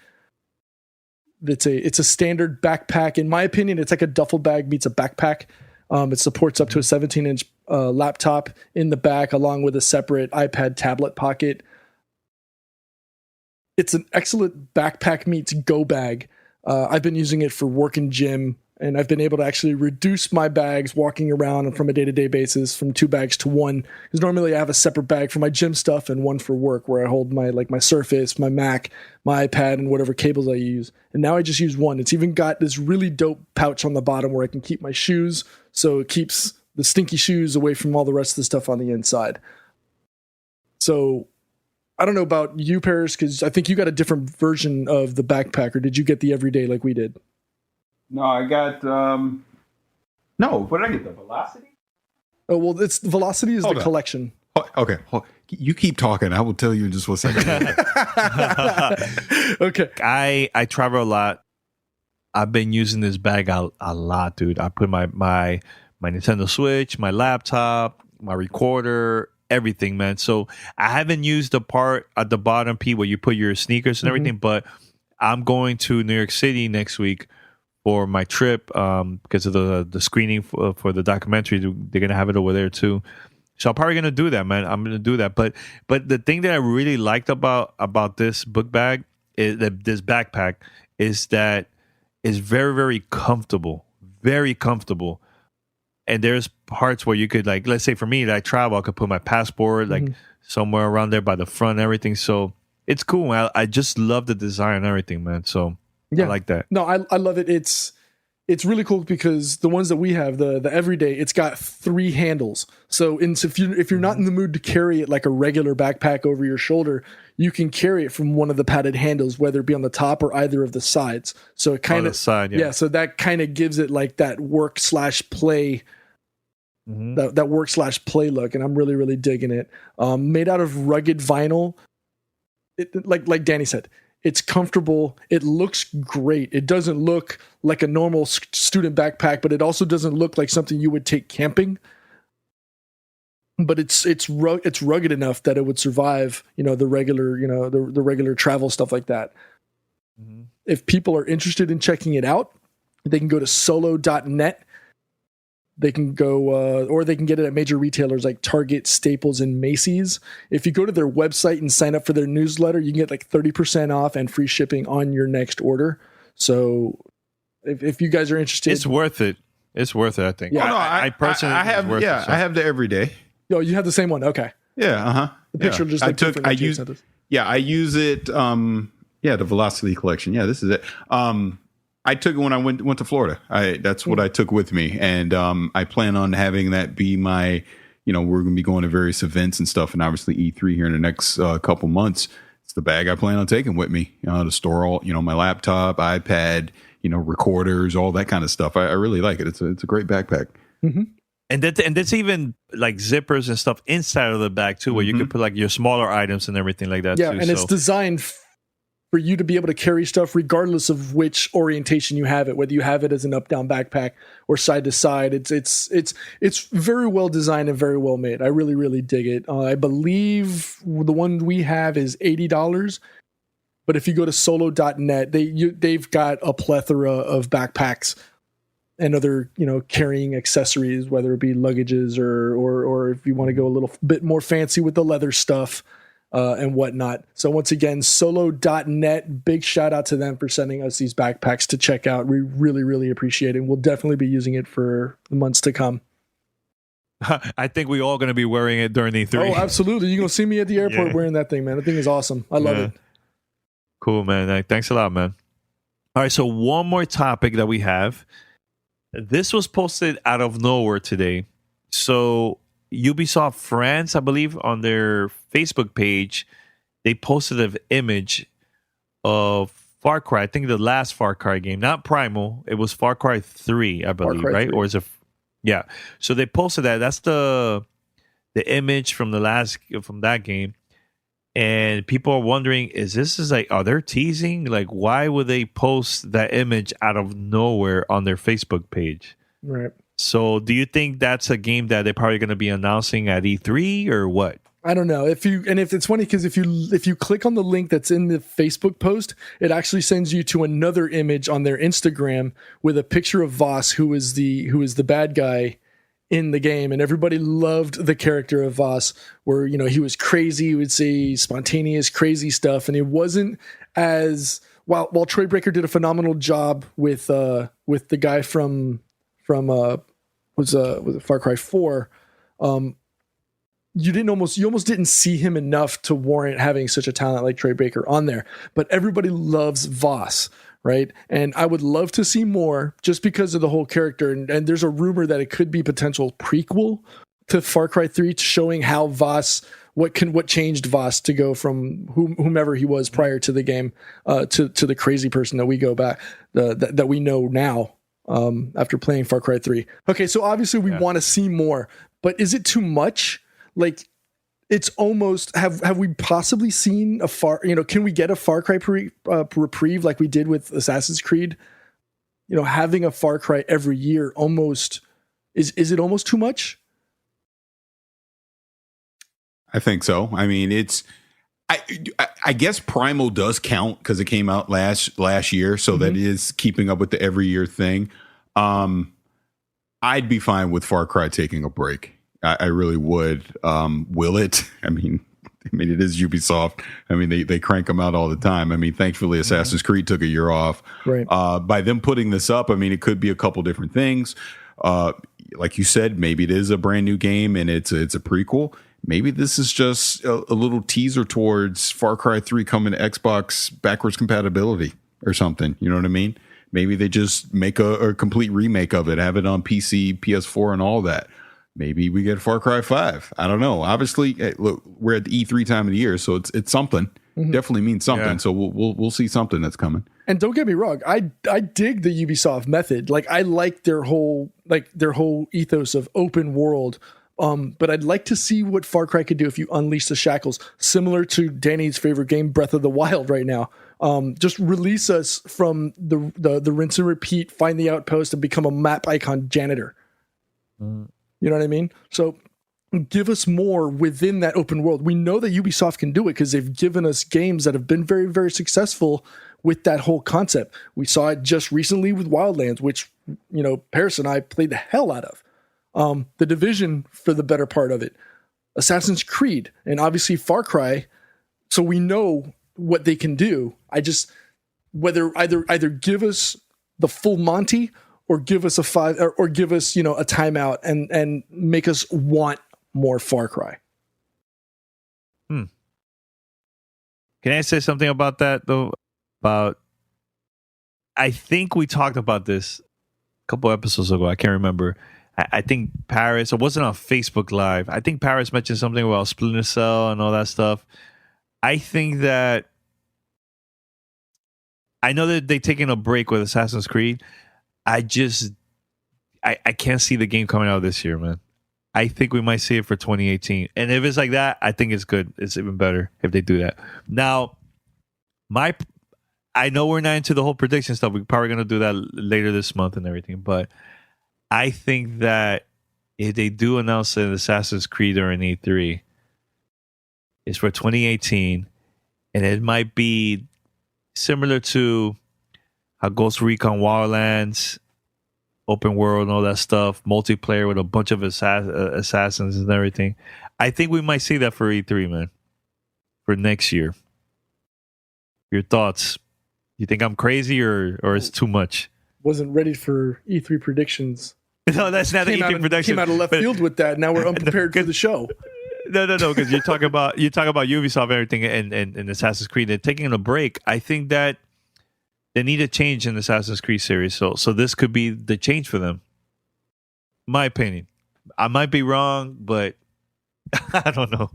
it's a standard backpack. In my opinion, it's like a duffel bag meets a backpack. It supports up to a 17-inch laptop in the back, along with a separate iPad tablet pocket. It's an excellent backpack meets go bag. I've been using it for work and gym, and I've been able to actually reduce my bags walking around from a day-to-day basis from 2 bags to 1. Because normally I have a separate bag for my gym stuff and one for work, where I hold my Surface, my Mac, my iPad, and whatever cables I use. And now I just use one. It's even got this really dope pouch on the bottom where I can keep my shoes, so it keeps the stinky shoes away from all the rest of the stuff on the inside. So I don't know about you, Paris, because I think you got a different version of the backpack, or did you get the everyday like we did? No, I got no. What did I get? The Velocity? Oh well, Velocity is Hold the on. collection. Okay, you keep talking. I will tell you in just 1 second. Okay. I travel a lot. I've been using this bag a lot, dude. I put my Nintendo Switch, my laptop, my recorder, everything, man. So I haven't used the part at the bottom, P, where you put your sneakers and everything, but I'm going to New York City next week for my trip because of the screening for the documentary. They're going to have it over there too. So I'm probably going to do that, man. I'm going to do that. But the thing that I really liked about this book bag, this backpack, is that it's very, very comfortable. Very comfortable. And there's parts where you could, like, let's say for me that I travel, I could put my passport like somewhere around there by the front and everything. So it's cool, man. I just love the design and everything, man. So I like that. No, I love it. It's really cool because the ones that we have, the everyday, it's got 3 handles. So if you're not in the mood to carry it like a regular backpack over your shoulder, you can carry it from one of the padded handles, whether it be on the top or either of the sides. So it kind of so that kind of gives it like that work/play. That work/play look, and I'm really, really digging it. Made out of rugged vinyl. Like Danny said, it's comfortable. It looks great. It doesn't look like a normal student backpack, but it also doesn't look like something you would take camping. But it's rugged enough that it would survive, the regular, the regular travel stuff like that. If people are interested in checking it out, they can go to solo.net. They can go, or they can get it at major retailers like Target, Staples, and Macy's. If you go to their website and sign up for their newsletter, you can get like 30% off and free shipping on your next order. So if you guys are interested, it's worth it. It's worth it, I think. Yeah, I personally I have I have the everyday. Oh, you have the same one. Okay. Yeah. The picture just like I use it. The Velocity collection. Yeah, this is it. I took it when I went to Florida. That's what I took with me, and I plan on having that be my. We're going to be going to various events and stuff, and obviously E3 here in the next couple months. It's the bag I plan on taking with me to store all my laptop, iPad, recorders, all that kind of stuff. I really like it. It's a great backpack. Mm-hmm. And that's even like zippers and stuff inside of the bag too, where you can put like your smaller items and everything like that. Yeah, too, and it's designed for you to be able to carry stuff regardless of which orientation you have it, whether you have it as an up-down backpack or side to side. It's very well designed and very well made. I really, really dig it. I believe the one we have is $80, but if you go to solo.net, they've got a plethora of backpacks and other carrying accessories, whether it be luggages or if you want to go a little bit more fancy with the leather stuff. And whatnot. So once again, solo.net, big shout out to them for sending us these backpacks to check out. We really, really appreciate it. We'll definitely be using it for the months to come. I think we're all going to be wearing it during E3. Oh, absolutely. You're going to see me at the airport wearing that thing, man. The thing is awesome. I love it. Cool, man. Thanks a lot, man. All right, so one more topic that we have. This was posted out of nowhere today. So Ubisoft France, I believe, on their Facebook page, they posted an image of Far Cry. I think the last Far Cry game, not Primal. It was Far Cry 3, I believe, right? 3. Or is it? Yeah. So they posted that. That's the image from that game, and people are wondering, are they teasing? Like, why would they post that image out of nowhere on their Facebook page? Right. So do you think that's a game that they're probably going to be announcing at E3 or what? I don't know if it's funny because if you click on the link that's in the Facebook post, it actually sends you to another image on their Instagram with a picture of Voss, who is the bad guy in the game, and everybody loved the character of Voss, where he was crazy, he would say spontaneous, crazy stuff, and it wasn't as while Troy Breaker did a phenomenal job with the guy from was it Far Cry 4. You almost didn't see him enough to warrant having such a talent like Troy Baker on there. But everybody loves Voss, right? And I would love to see more just because of the whole character. And there's a rumor that it could be potential prequel to Far Cry 3, showing how Voss, what changed Voss to go from whomever he was prior to the game to the crazy person that we go back that we know now after playing Far Cry 3. Okay, so obviously we want to see more, but is it too much? Like, it's almost have we possibly seen can we get a Far Cry reprieve like we did with Assassin's Creed? Having a Far Cry every year almost is it almost too much? I think so. I mean, I guess Primal does count because it came out last year, so that is keeping up with the every year thing. I'd be fine with Far Cry taking a break. I really would. Will it? I mean, it is Ubisoft. I mean, they crank them out all the time. I mean, thankfully, Assassin's Creed took a year off. Right. By them putting this up, I mean, it could be a couple different things. Like you said, maybe it is a brand new game and it's a prequel. Maybe this is just a little teaser towards Far Cry 3 coming to Xbox backwards compatibility or something. You know what I mean? Maybe they just make a complete remake of it, have it on PC, PS4, and all that. Maybe we get Far Cry 5. I don't know. Obviously, look, we're at the E3 time of the year, so it's something. Definitely means something. Yeah. So we'll see something that's coming. And don't get me wrong, I dig the Ubisoft method. Like, I like their whole ethos of open world. But I'd like to see what Far Cry could do if you unleash the shackles, similar to Danny's favorite game, Breath of the Wild, right now. Just release us from the rinse and repeat, find the outpost, and become a map icon janitor. You know what I mean? So give us more within that open world. We know that Ubisoft can do it because they've given us games that have been very, very successful with that whole concept. We saw it just recently with Wildlands, which, Paris and I played the hell out of. The Division for the better part of it, Assassin's Creed, and obviously Far Cry. So we know what they can do. I just either give us the full Monty or give us a 5 or give us a timeout and make us want more Far Cry. Can I say something about that though? I think we talked about this a couple episodes ago. I can't remember. I think Paris, it wasn't on Facebook Live. I think Paris mentioned something about Splinter Cell and all that stuff. I think that I know that they're taking a break with Assassin's Creed. I can't see the game coming out this year, man. I think we might see it for 2018. And if it's like that, I think it's good. It's even better if they do that. Now, I know we're not into the whole prediction stuff. We're probably going to do that later this month and everything, but I think that if they do announce an Assassin's Creed or an E3, it's for 2018, and it might be similar to how Ghost Recon Wildlands, open world and all that stuff, multiplayer with a bunch of assassins and everything. I think we might see that for E3, man, for next year. Your thoughts? You think I'm crazy or it's too much? Wasn't ready for E3 predictions. No, that's not the E3 prediction. Came out of left field with that. Now we're unprepared for the show. No, because you're talking about Ubisoft and everything and Assassin's Creed. They're taking a break. I think that they need a change in the Assassin's Creed series. So this could be the change for them. My opinion. I might be wrong, but I don't know.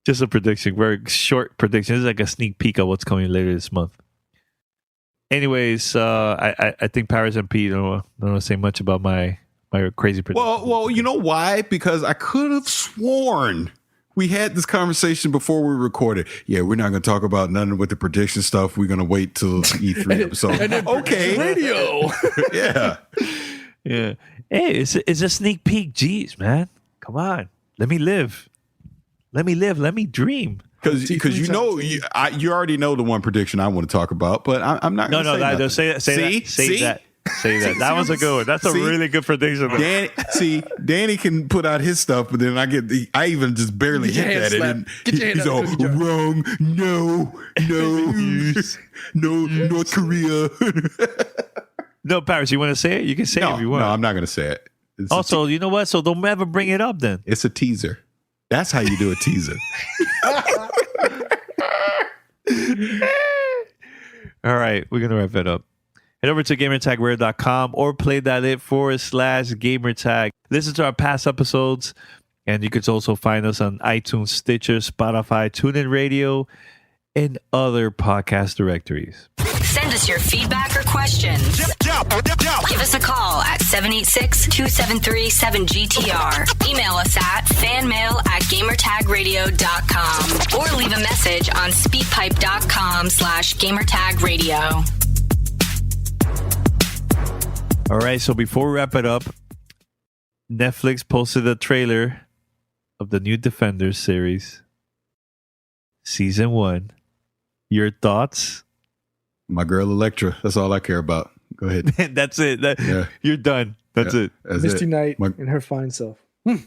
Just a prediction, very short prediction. This is like a sneak peek of what's coming later this month. Anyways, I think Paris and Pete don't want to say much about my crazy prediction. Well, you know why? Because I could have sworn we had this conversation before we recorded. Yeah, we're not going to talk about none with the prediction stuff. We're going to wait till E3 episode. Okay, radio. Yeah. Hey, it's a sneak peek. Jeez, man, come on, let me live. Let me live. Let me dream. Because you already know the one prediction I want to talk about, but I'm not going to say nothing. Say that. That was a good one. That's a really good prediction. Danny can put out his stuff, but then I even just barely hit at it. And he's all wrong. No, North Korea. No, Paris, you want to say it? You can say it if you want. No, I'm not going to say it. Also, you know what? So don't ever bring it up then. It's a teaser. That's how you do a teaser. All right, we're going to wrap it up. Head over to gamertagradio.com or play.it/gamertag. Listen to our past episodes, and you can also find us on iTunes, Stitcher, Spotify, TuneIn Radio, and other podcast directories. Send us your feedback or questions. Give us a call at 786-273-7GTR. Email us at fanmail@gamertagradio.com or leave a message on speakpipe.com/gamertagradio. All right, so before we wrap it up, Netflix posted a trailer of the new Defenders series, Season 1. Your thoughts? My girl Elektra. That's all I care about. Go ahead. That's it. You're done. That's it. Misty Knight and her fine self. It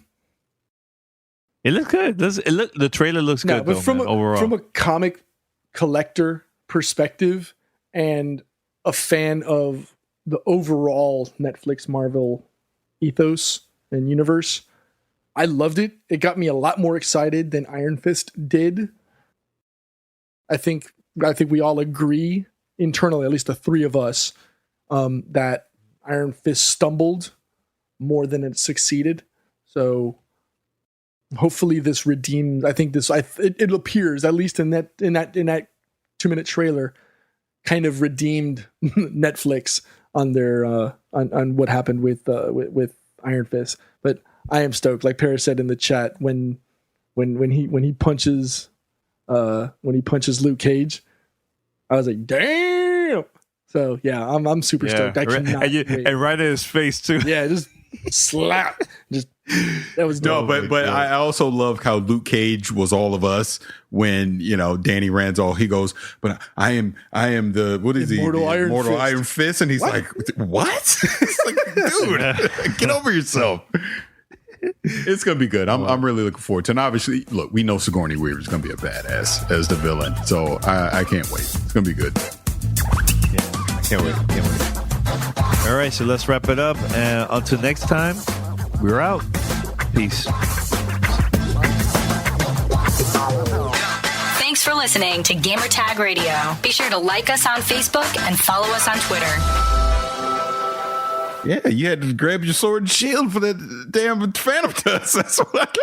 looks good. The trailer looks good, but though, overall. From a comic collector perspective and a fan of the overall Netflix Marvel ethos and universe, I loved it. It got me a lot more excited than Iron Fist did. I think we all agree internally, at least the three of us, that Iron Fist stumbled more than it succeeded. So hopefully this redeems. I think it appears, at least in that 2-minute trailer, kind of redeemed Netflix on their on what happened with Iron Fist. But I am stoked, like Paris said in the chat, when he punches Luke Cage, I was like, damn. So yeah, I'm super stoked. I cannot wait. And right in his face too. Yeah, just slap. Just that was dope. No, but I also love how Luke Cage was all of us when Danny Randall. He goes, but I am the what is Immortal he? Iron Iron Fist, and he's like, what? It's like, dude, get over yourself. It's gonna be good. I'm really looking forward to it. And obviously, look, we know Sigourney Weaver is gonna be a badass as the villain, so I can't wait. It's gonna be good. Yeah, I can't wait. All right, so let's wrap it up. And until next time, we're out. Peace. Thanks for listening to Gamertag Radio. Be sure to like us on Facebook and follow us on Twitter. Yeah, you had to grab your sword and shield for that damn Phantom Dust. That's what